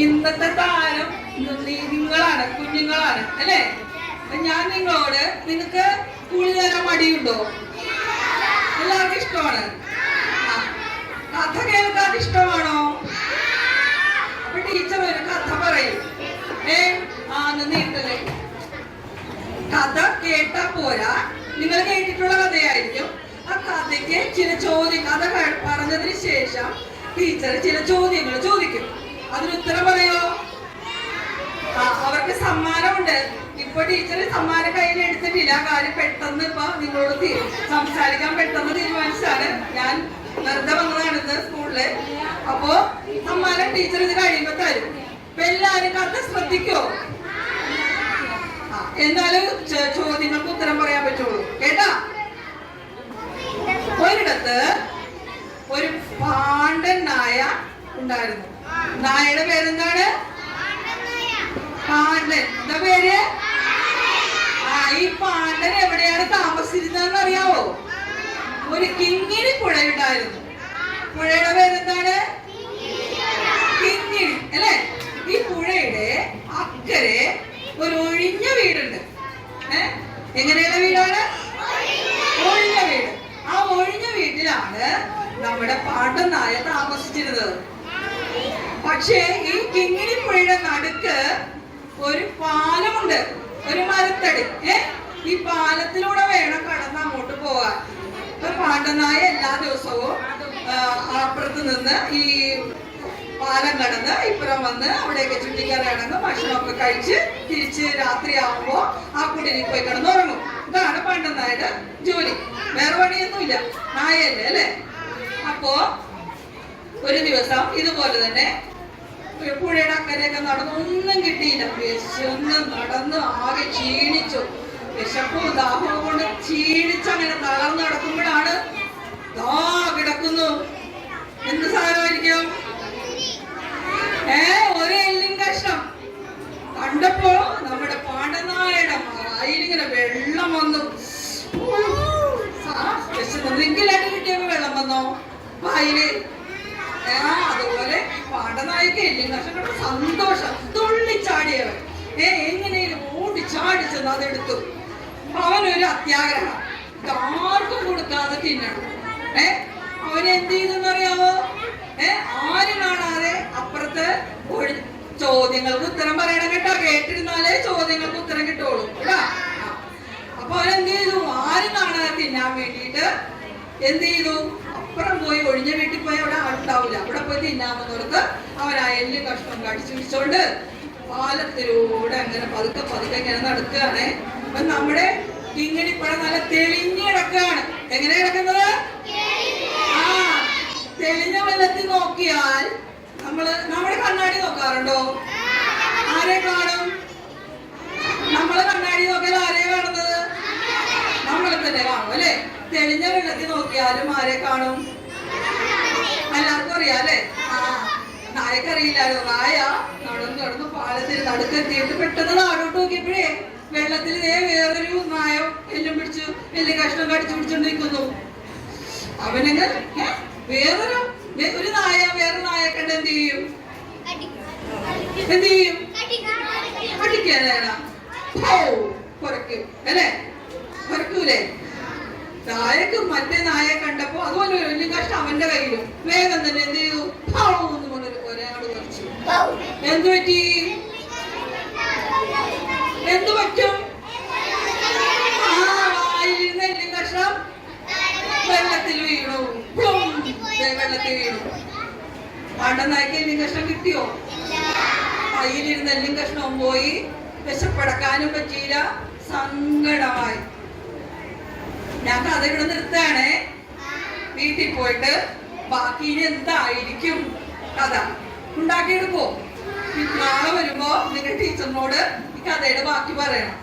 ഇന്നത്തെ താരം നിങ്ങളാണ്, കുഞ്ഞുങ്ങളാണ് അല്ലേ? ഞാൻ നിങ്ങളോട്, നിങ്ങൾക്ക് സ്കൂളിൽ വരാൻ മടിയുണ്ടോ? എല്ലാവർക്കും ഇഷ്ടമാണ്. കഥ കേൾക്കാൻ ഇഷ്ടമാണോ? അപ്പൊ ടീച്ചർ ഒരു കഥ പറയും. നീട്ടല്ലേ, കഥ കേട്ടാ പോരാ, നിങ്ങൾ കേട്ടിട്ടുള്ള കഥയായിരിക്കും. ആ കഥയ്ക്ക് ചില ചോദ്യം, കഥ പറഞ്ഞതിന് ശേഷം ടീച്ചർ ചില ചോദ്യങ്ങൾ ചോദിക്കും. അതിന് ഉത്തരം പറയോ? അവർക്ക് സമ്മാനമുണ്ട്. ഇപ്പൊ ടീച്ചർ സമ്മാനം കയ്യിൽ എടുത്തിട്ടില്ല. കാര്യം പെട്ടെന്ന് ഇപ്പൊ നിങ്ങളോട് സംസാരിക്കാൻ പെട്ടെന്ന് തീരുമാനിച്ചാണ്. ഞാൻ വെറുതെ വന്നതാണ് ഇന്ന് സ്കൂളില്. അപ്പോ സമ്മാനം ടീച്ചർ ഇത് കഴിയുമ്പോ തരും. ഇപ്പൊ എല്ലാരും കഥ ശ്രദ്ധിക്കോ? എന്നാലും ചോദ്യങ്ങൾക്ക് ഉത്തരം പറയാൻ പറ്റുള്ളൂ. കേട്ടാ? ഒരിടത്ത് ഒരു പാണ്ഡൻ നായ ഉണ്ടായിരുന്നു. നായയുടെ പേരെന്താണ്? പാണ്ഡൻ. എന്താ പേര്? ഈ പാണ്ഡൻ എവിടെയാണ് താമസിച്ചിരുന്നതെന്ന് അറിയാവോ? ഒരു കിങ്ങിണി പുഴയുണ്ടായിരുന്നു. പുഴയുടെ പേരെന്താണ്? കിങ്ങിണി അല്ലെ? ഈ പുഴയുടെ അക്കരെ ഒരു ഒഴിഞ്ഞ വീടുണ്ട്. എങ്ങനെയുള്ള വീടാണ്? ഒഴിഞ്ഞ വീട്. ആ ഒഴിഞ്ഞ വീട്ടിലാണ് നമ്മുടെ പാട്ടനായ താമസിച്ചിരുന്നത്. പക്ഷേ ഈ കിങ്ങിണിപ്പുഴയുടെ നടുക്ക് ഒരു പാലമുണ്ട്, ഒരു മരത്തടി. ഈ പാലത്തിലൂടെ വേണം കടന്ന് അങ്ങോട്ട് പോകാൻ. പാട്ടനായ എല്ലാ ദിവസവും അപ്പുറത്ത് നിന്ന് ഈ പാലം കടന്ന് ഇപ്പുറം വന്ന് അവിടെയൊക്കെ ചുറ്റിക്കറങ്ങ് ഭക്ഷണമൊക്കെ കഴിച്ച് തിരിച്ച് രാത്രിയാവുമ്പോ ആ കുടിലിൽ പോയി കിടന്നുറങ്ങും. ഇതാണ് പാട്ടനായുടെ ജോലി. വേറെ പണിയൊന്നുമില്ല, നായല്ലേ അല്ലേ. അപ്പോ ഒരു ദിവസം ഇതുപോലെ തന്നെ പുഴയുടെ അക്കരെയൊക്കെ നടന്ന് ഒന്നും കിട്ടിയില്ല. വിശന്ന് നടന്ന് ആകെ ക്ഷീണിച്ചു. വിശപ്പും ദാഹവും കൊണ്ട് ക്ഷീണിച്ചങ്ങനെ തളർന്ന് നടക്കുമ്പോഴാണ് ദാ കിടക്കുന്നു. എന്ത് സാധനമായിരിക്കും? ഒരു എല്ലിൻ കഷ്ണം. കണ്ടപ്പോ നമ്മുടെ പാണ്ടനായുടെ വായിലിങ്ങനെ വെള്ളം വന്നു. എന്തെങ്കിലായിട്ട് കിട്ടിയപ്പോ വെള്ളം വന്നോ വായില്? അതുപോലെ പാണ്ടനായക്ക് എല്ലിൻ കഷ്ണം കണ്ട സന്തോഷം. തുള്ളിച്ചാടിയവൻ എങ്ങനെയും ഓടിച്ചാടി ചെന്ന് അതെടുത്തു. അവനൊരു അത്യാഗ്രഹം, ആർക്കും കൊടുക്കാതെ തിന്നണം. അവനെന്ത് ചെയ്തെന്നറിയാവോ? ആരും കാണാതെ അപ്പുറത്ത് ചോദ്യങ്ങൾക്ക് ഉത്തരം പറയണം കേട്ടോ. കേട്ടിരുന്നാലേ ചോദ്യങ്ങൾക്ക് ഉത്തരം കിട്ടുള്ളൂ. അപ്പൊ അവനെന്ത് ചെയ്തു? ആരും കാണാതെ തിന്നാൻ വേണ്ടിയിട്ട് എന്ത് ചെയ്തു? അപ്പുറം പോയി ഒഴിഞ്ഞ വീട്ടിൽ പോയി അവിടെ ആളുണ്ടാവില്ല, അവിടെ പോയി തിന്നാമെന്നോർത്ത് അവൻ ആ എല്ല് കഷ്ണം കടിച്ചു പിടിച്ചോണ്ട് പാലത്തിലൂടെ അങ്ങനെ പതുക്കെ പതുക്കെ ഇങ്ങനെ നടക്കുകയാണ്. അപ്പൊ നമ്മുടെ കിങ്ങിണിപ്പുഴ നല്ല തെളിഞ്ഞ് കിടക്കുകയാണ്. എങ്ങനെ കിടക്കുന്നത്? തെളിഞ്ഞ വെള്ളത്തിൽ നോക്കിയാൽ നമ്മുടെ കണ്ണാടി നോക്കാറുണ്ടോ? ആരെ കാണും? നമ്മള് കണ്ണാടി നോക്കിയാൽ ആരെയാ കാണുന്നത്? നമ്മളെ തന്നെ കാണും അല്ലെ. തെളിഞ്ഞ വെള്ളത്തിൽ നോക്കിയാലും ആരെ കാണും? എല്ലാവർക്കും അറിയാം അല്ലെ. നായക്കറിയില്ലാലോ. നായ നടന്നു പാലത്തിൽ നടുക്കെത്തിയിട്ട് പെട്ടെന്ന് നാടോട്ട് നോക്കിയപ്പോഴേ വെള്ളത്തിൽ വേറൊരു നായ എല്ലും പിടിച്ചു എല്ലും കഷ്ണം കടിച്ചു പിടിച്ചോണ്ടിരിക്കുന്നു. അവനങ്ങ് ഒരു നായ വേറെ നായ കണ്ട് എന്ത് ചെയ്യും? അടിക്കാനാണ്. കുറയ്ക്കും അല്ലെ, കുറയ്ക്കൂലേ? നായക്ക് മറ്റേ നായ കണ്ടപ്പോ അതുപോലെ വലിയ കഷ്ടം അവന്റെ കയ്യിലും വേഗം തന്നെ എന്ത് ചെയ്തു? ഒരാള് കുറച്ചു. എന്തു പറ്റി? എന്തു പറ്റും? വായിരുന്ന എല്ലും കഷ്ണം വെള്ളത്തിൽ വീണു. വെള്ളത്തിൽ വീണു. പാണ്ടനായ്ക്ക് എല്ലും കഷ്ണം കിട്ടിയോ? കയ്യിലിരുന്ന എല്ലും കഷ്ണവും പോയി. വിശപ്പടക്കാനും പറ്റിയില്ല, സങ്കടമായി. ഞാൻ കഥ ഇവിടെ നിർത്തുകയാണേ. വീട്ടിൽ പോയിട്ട് ബാക്കി ഇനി എന്തായിരിക്കും കഥ ഉണ്ടാക്കിയെടുക്കോ? നാളെ വരുമ്പോ നിന്റെ ടീച്ചറിനോട് ഈ കഥയുടെ ബാക്കി പറയണം.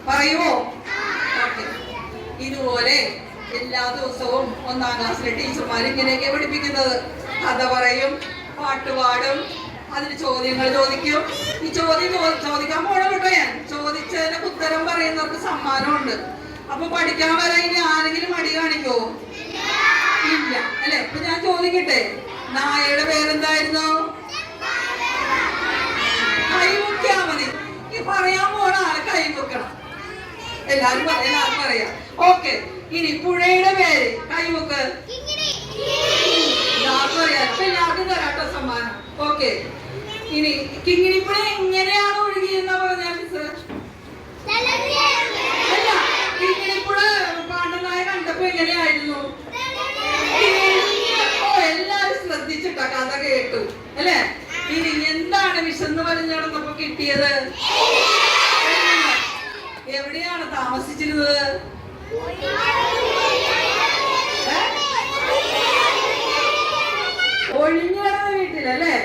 പറയുമോ? ഓക്കെ. ഇതുപോലെ എല്ലാ ദിവസവും 1ാം ക്ലാസ്സിലെ ടീച്ചർമാർ ഇങ്ങനെയൊക്കെ പഠിപ്പിക്കുന്നത്. കഥ പറയും, പാട്ട് പാടും, അതിന് ചോദ്യങ്ങൾ ചോദിക്കും. ഈ ചോദ്യം ചോദിക്കാൻ പോണ കേട്ടോ. ഞാൻ ചോദിച്ചതിന് ഉത്തരം പറയുന്നവർക്ക് സമ്മാനമുണ്ട്. അപ്പൊ പഠിക്കാൻ വരാൻ ഇനി ആരെങ്കിലും മടി കാണിക്കോ? ഇല്ല അല്ലെ. ഇപ്പൊ ഞാൻ ചോദിക്കട്ടെ, നായയുടെ പേരെന്തായിരുന്നു? കൈമുക്കിയാ മതി. ഈ പറയാൻ പോണ ആളെ കൈമുക്കണം. എല്ലാരും പറയാം. ഓക്കെ. ഇനി പുഴയുടെ പേര് കൈമുക്ക്. എല്ലാവർക്കും അറിയാം. അപ്പൊ എല്ലാവർക്കും തരാട്ടോ സമ്മാനം. ഓക്കെ. ഇനി കിങ്ങിണിപ്പുഴ എങ്ങനെയാണ് ഒഴുകിയെന്നാ പറഞ്ഞ മിസ്? അല്ല, കിങ്ങിണിപ്പുഴ പാണ്ടനായ കണ്ടപ്പോ എങ്ങനെയായിരുന്നു? എല്ലാരും ശ്രദ്ധിച്ചിട്ടാ കഥ കേട്ടു അല്ലെ. ഇനി എന്താണ് വിശന്ന് വലിഞ്ഞു നടന്നപ്പോ കിട്ടിയത്? എവിടെയാണ് താമസിച്ചിരുന്നത്? ഒഴിഞ്ഞു കിടന്ന വീട്ടിലല്ലേ.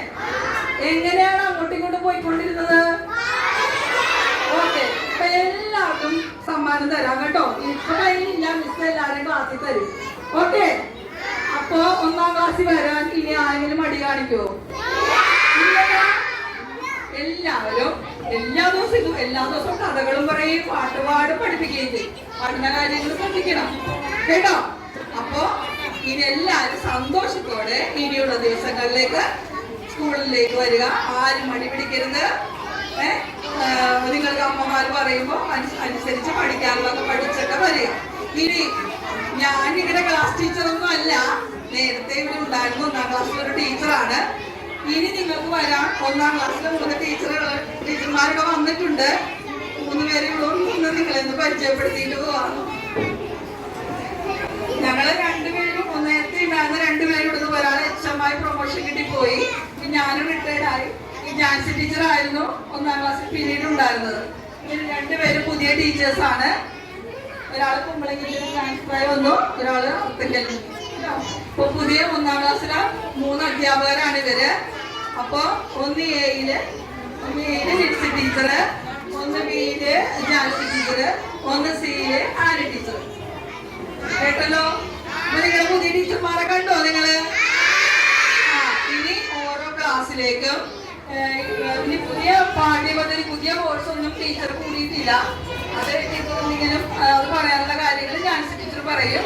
എങ്ങനെയാണ് അങ്ങോട്ടും ഇങ്ങോട്ടും പോയിക്കൊണ്ടിരുന്നത്? ഓക്കെ. അപ്പൊ എല്ലാവർക്കും സമ്മാനം തരാം കേട്ടോ. ഇപ്പൊ കയ്യിലില്ല, മിസ് എല്ലാവരും ക്ലാസ്സിൽ തരും. ഓക്കെ. അപ്പൊ 1ാം ക്ലാസ്സിൽ വരാൻ ഇനി ആരെങ്കിലും മടി കാണിക്കോ? എല്ലാവരും എല്ലാ ദിവസവും കഥകളും പറയും, പാട്ടുപാടും പഠിപ്പിക്കുകയും ചെയ്യും. പഠന കാര്യങ്ങൾ ശ്രദ്ധിക്കണം കേട്ടോ. അപ്പൊ ഇനി എല്ലാവരും സന്തോഷത്തോടെ ഇനിയുള്ള ദിവസങ്ങളിലേക്ക് സ്കൂളിലേക്ക് വരിക. ആരും മടി പിടിക്കരുത്. നിങ്ങൾക്ക് അമ്മമാർ പറയുമ്പോൾ അനുസരിച്ച് പഠിക്കാനുള്ളതൊക്കെ പഠിച്ചിട്ട് വരിക. ഇനി ഞാനിങ്ങനെ ക്ലാസ് ടീച്ചറൊന്നും അല്ല, നേരത്തെ ഇവിടെ ഉണ്ടായിരുന്ന 1ാം ക്ലാസ്സിലൊരു ടീച്ചറാണ്. ഇനി നിങ്ങൾക്ക് വരാം. 1ാം ക്ലാസ്സിലെ 3 ടീച്ചർമാരൊക്കെ വന്നിട്ടുണ്ട്. 3 പേരെ ഉള്ളൂ. നിങ്ങളെന്ന് പരിചയപ്പെടുത്തിയിട്ട് പോവാം. ഞങ്ങള് 2 പേരും നേരത്തെ ഉണ്ടായിരുന്ന 2 പേരും ഇവിടുന്ന് ഒരാൾ HM പ്രൊമോഷൻ കിട്ടി പോയി. ഞാനും റിട്ടയർഡ് ആയി. ഈ ജാൻസി ടീച്ചർ ആയിരുന്നു 1ാം ക്ലാസ്സിൽ പിന്നീട് ഉണ്ടായിരുന്നത്. ഇവര് 2 പേരും പുതിയ ടീച്ചേഴ്സാണ്. ഒരാള് കുമ്പളങ്ങിൽ ട്രാൻസ്ഫർ ആയി വന്നു, ഒരാള് അർത്തങ്കൽ. അപ്പൊ പുതിയ 1ാം ക്ലാസ്സിലെ 3 അധ്യാപകരാണ് ഇവര്. അപ്പൊ ഒന്ന് എയില് ലിപ്സി ടീച്ചറ്, ഒന്ന് ബിയില് ജാൻസി ടീച്ചറ്, ഒന്ന് സിയില് ആര്യ ടീച്ചർ. കേട്ടല്ലോ? അപ്പൊ നിങ്ങള് പുതിയ ടീച്ചർമാരെ കണ്ടോ നിങ്ങള്? ഇനി ഓരോ ക്ലാസ്സിലേക്കും ഇനി പുതിയ പാഠ്യപദ്ധതി, പുതിയ കോഴ്സ് ഒന്നും ടീച്ചർ കൂടിയിട്ടില്ല. അത് ടീച്ചർ എന്തെങ്കിലും അത് പറയാനുള്ള കാര്യങ്ങൾ ജാൻസി ടീച്ചർ പറയും.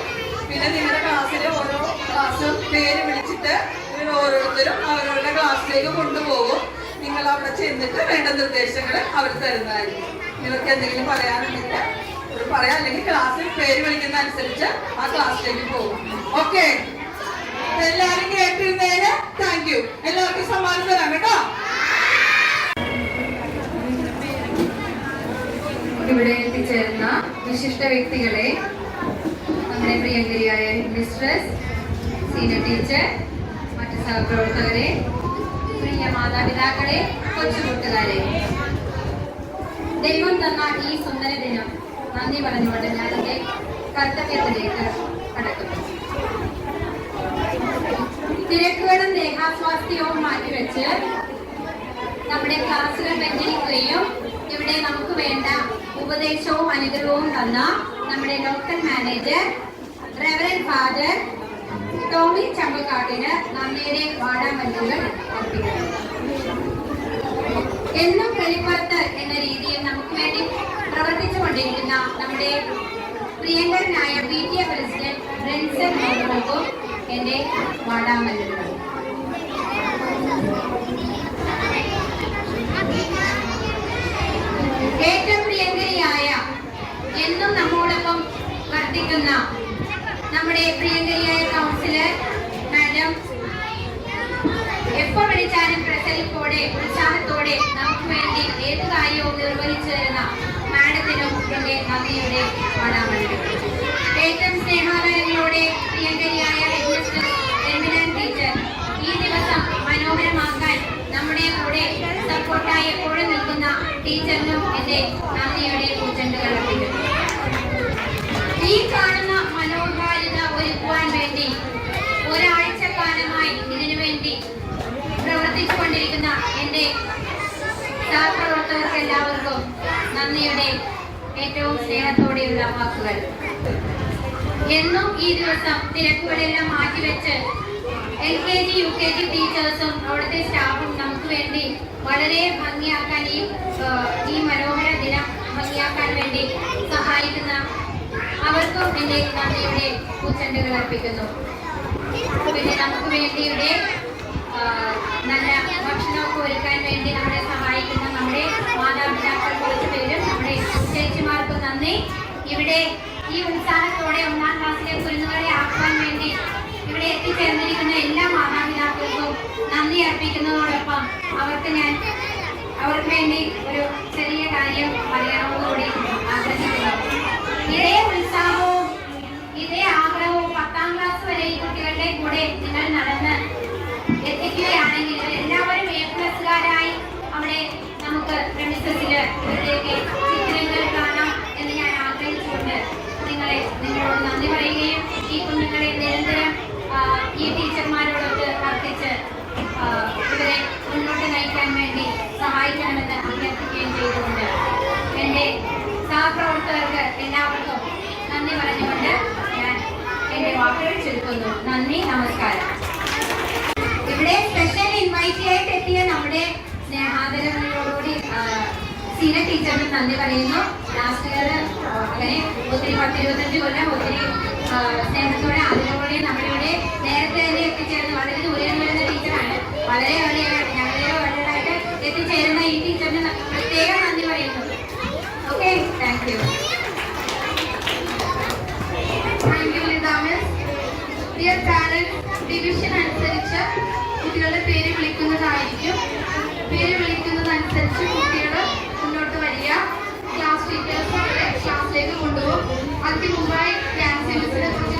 പിന്നെ നിങ്ങളുടെ ക്ലാസ്സിലെ ഓരോ ക്ലാസ്സും പേര് വിളിച്ചിട്ട് ഇവർ ഓരോരുത്തരും അവരവരുടെ ക്ലാസ്സിലേക്ക് കൊണ്ടുപോകും. നിങ്ങൾ അവിടെ ചെന്നിട്ട് വേണ്ട നിർദ്ദേശങ്ങൾ അവർ തരുന്നതായിരിക്കും. നിങ്ങൾക്ക് എന്തെങ്കിലും പറയാനുണ്ടെങ്കിൽ പറയാം, അല്ലെങ്കിൽ ക്ലാസ്സിൽ പേര് വിളിക്കുന്ന അനുസരിച്ച് ആ ക്ലാസ്സിലേക്ക് പോകും. ഓക്കെ, എല്ലാവരും കേട്ടിരുന്നതിന് താങ്ക് യു. എല്ലാവർക്കും സമ്മാനം തരാം കേട്ടോ. ഇവിടെ എത്തിച്ചേർന്ന വിശിഷ്ട വ്യക്തികളെ, നമ്മുടെ പ്രിയങ്കരിയായ മിസ്ട്രസ്, സീനിയർ ടീച്ചർ, മറ്റ് സഹപ്രവർത്തകരെ, പ്രിയ മാതാപിതാക്കളെ, കൊച്ചുകൂട്ടുകാരെ, ദൈവം തന്ന ഈ സുന്ദര ദിനം നന്ദി പറഞ്ഞുകൊണ്ട് ഞാൻ എൻ്റെ കർത്തവ്യത്തിലേക്ക് കടക്കുന്നു. തിരക്കുകളും ദേഹാസ്വാസ്ഥ്യവും മാറ്റിവെച്ച് നമ്മുടെ ക്ലാസുകൾ ബന്ധിക്കുകയും ഇവിടെ നമുക്ക് വേണ്ട ഉപദേശവും അനുഗ്രഹവും തന്ന നമ്മുടെ local manager reverend father Tomy ചമ്പക്കാട്ടിന് നന്ദിയുടെ വാടാമല്ലുകൾ അർപ്പിക്കുന്നു. എന്നും വെളിപ്പുറത്ത് എന്ന രീതിയിൽ നമുക്ക് വേണ്ടി പ്രവർത്തിച്ചുകൊണ്ടിരിക്കുന്ന നമ്മുടെ പ്രിയങ്കരനായ PTA പ്രസിഡന്റ് റിൻസൺ മോഹനും എന്റെ വാടാമല്ലുകൾ. ഏറ്റവും പ്രിയങ്കരിയായ, എന്നും നമ്മോടൊപ്പം വർദ്ധിക്കുന്ന നമ്മുടെ പ്രിയങ്കരിയായ കൗൺസിലർ മാഡം, എപ്പോ വിളിച്ചാലും പ്രസരിപ്പോടെ ഉത്സാഹത്തോടെ നമുക്ക് വേണ്ടി ഏത് കാര്യവും നിർവഹിച്ചു തരുന്ന മാഡത്തിനും എന്റെ നന്ദിയുടെ വാടാമല്ലുകൾ. ഏറ്റവും സ്നേഹാദരങ്ങളോടെ പ്രിയങ്കരിയായ ടീച്ചർ, ഈ ദിവസം മനോഹരമാക്കാൻ നമ്മുടെ കൂടെ സപ്പോർട്ടായി എപ്പോഴും നിൽക്കുന്ന ടീച്ചറിനും എന്റെ നന്ദിയുടെ പൂച്ചെണ്ടുകൾ അർപ്പിക്കുന്നു. ഈ കാണുന്ന മനോഹാരിത ഒരുക്കുവാൻ വേണ്ടി ഒരാഴ്ചക്കാലമായി ഇതിനു വേണ്ടി പ്രവർത്തിച്ചുകൊണ്ടിരിക്കുന്ന എന്റെ സഹപ്രവർത്തകർക്ക് എല്ലാവർക്കും നന്ദിയുടെ ഏറ്റവും സ്നേഹത്തോടെയുള്ള വാക്കുകൾ. എന്നും ഈ ദിവസം തിരക്കുകളെല്ലാം മാറ്റിവെച്ച് LKG UKG ടീച്ചേഴ്സും അവിടുത്തെ സ്റ്റാഫും നമുക്ക് വേണ്ടി വളരെ ഭംഗിയാക്കാൻ, ഈ മനോഹര ദിനം ഭംഗിയാക്കാൻ വേണ്ടി സഹായിക്കുന്ന അവർക്കും എന്റെ നന്ദിയുടെ പൂച്ചെണ്ടുകൾ അർപ്പിക്കുന്നു. പിന്നെ നമുക്ക് വേണ്ടി ഇവിടെ നല്ല ഭക്ഷണമൊക്കെ ഒരുക്കാൻ വേണ്ടി നമ്മളെ സഹായിക്കുന്ന നമ്മുടെ മാതാപിതാക്കൾ കുറച്ച് പേരും നമ്മുടെ ചേച്ചിമാർക്കും നന്ദി. ഇവിടെ ഈ ഉത്സാഹത്തോടെ 1ാം ക്ലാസ്സിലെ കുരുന്നുകളെ ആക്കുവാൻ വേണ്ടി ഇവിടെ എത്തിച്ചേർന്നിരിക്കുന്ന എല്ലാ മാതാപിതാക്കൾക്കും നന്ദി അർപ്പിക്കുന്നതോടൊപ്പം അവർക്ക് വേണ്ടി ഒരു ചെറിയ കാര്യം പറയണമെന്നുകൂടി ആഗ്രഹിക്കുന്നു. ഇതേ ഉത്സാഹവും ഇതേ ആഗ്രഹവും 10ാം ക്ലാസ് വരെ ഈ കുട്ടികളുടെ കൂടെ നിങ്ങൾ നടന്ന് എത്തിക്കുകയാണെങ്കിൽ എല്ലാവരും A+കാരായി അവിടെ നമുക്ക് പ്രമിസസില് ഇവരുടെയൊക്കെ ചിത്രങ്ങൾ കാണാം എന്ന് ഞാൻ ആഗ്രഹിച്ചുകൊണ്ട് നിങ്ങളോട് നന്ദി പറയുകയും ഈ കുഞ്ഞുങ്ങളെ നിരന്തരം ഈ ടീച്ചർമാരോടൊത്ത് വർദ്ധിച്ച് ഇവരെ മുന്നോട്ട് നയിക്കാൻ വേണ്ടി സഹായിക്കണമെന്ന് അഭ്യർത്ഥിക്കുകയും ചെയ്തുകൊണ്ട് എൻ്റെ സഹപ്രവർത്തകർക്ക് എല്ലാവർക്കും നന്ദി പറഞ്ഞുകൊണ്ട് ഞാൻ എൻ്റെ വാക്കുകൾ ചുരുക്കുന്നു. നന്ദി, നമസ്കാരം. ഇവിടെ സ്പെഷ്യൽ ഇൻവൈറ്റി ആയിട്ട് എത്തിയ നമ്മുടെ സ്നേഹാദരങ്ങളോടുകൂടി സീനിയർ ടീച്ചറിന് നന്ദി പറയുന്നു. ലാസ്റ്റ് ഇയർ അങ്ങനെ ഒത്തിരി 10-25 കൊല്ലം ഒത്തിരി സ്നേഹത്തോടെ ആദരവോടെ നമ്മളിവിടെ നേരത്തെ തന്നെ എത്തിച്ചേർന്ന് വളരെ ദൂരെ വരുന്ന ടീച്ചറാണ്. വളരെ വളരെ എത്തിച്ചേരുന്ന ഈ ടീച്ചറിന് പ്രത്യേകം നന്ദി പറയുന്നു. Okay, thank you. Dear parents, division അനുസരിച്ച് കുട്ടികളുടെ പേര് വിളിക്കുന്നതായിരിക്കും. പേര് വിളിക്കുന്നതനുസരിച്ച് കുട്ടികൾ മുന്നോട്ട് വരിക. ക്ലാസ് ടീച്ചേഴ്സ് അവരെ ക്ലാസ്സിലേക്ക് കൊണ്ടുപോകും. അതിന് മുമ്പായി ഡാൻസ് മിസ്സിനെ കുറിച്ച്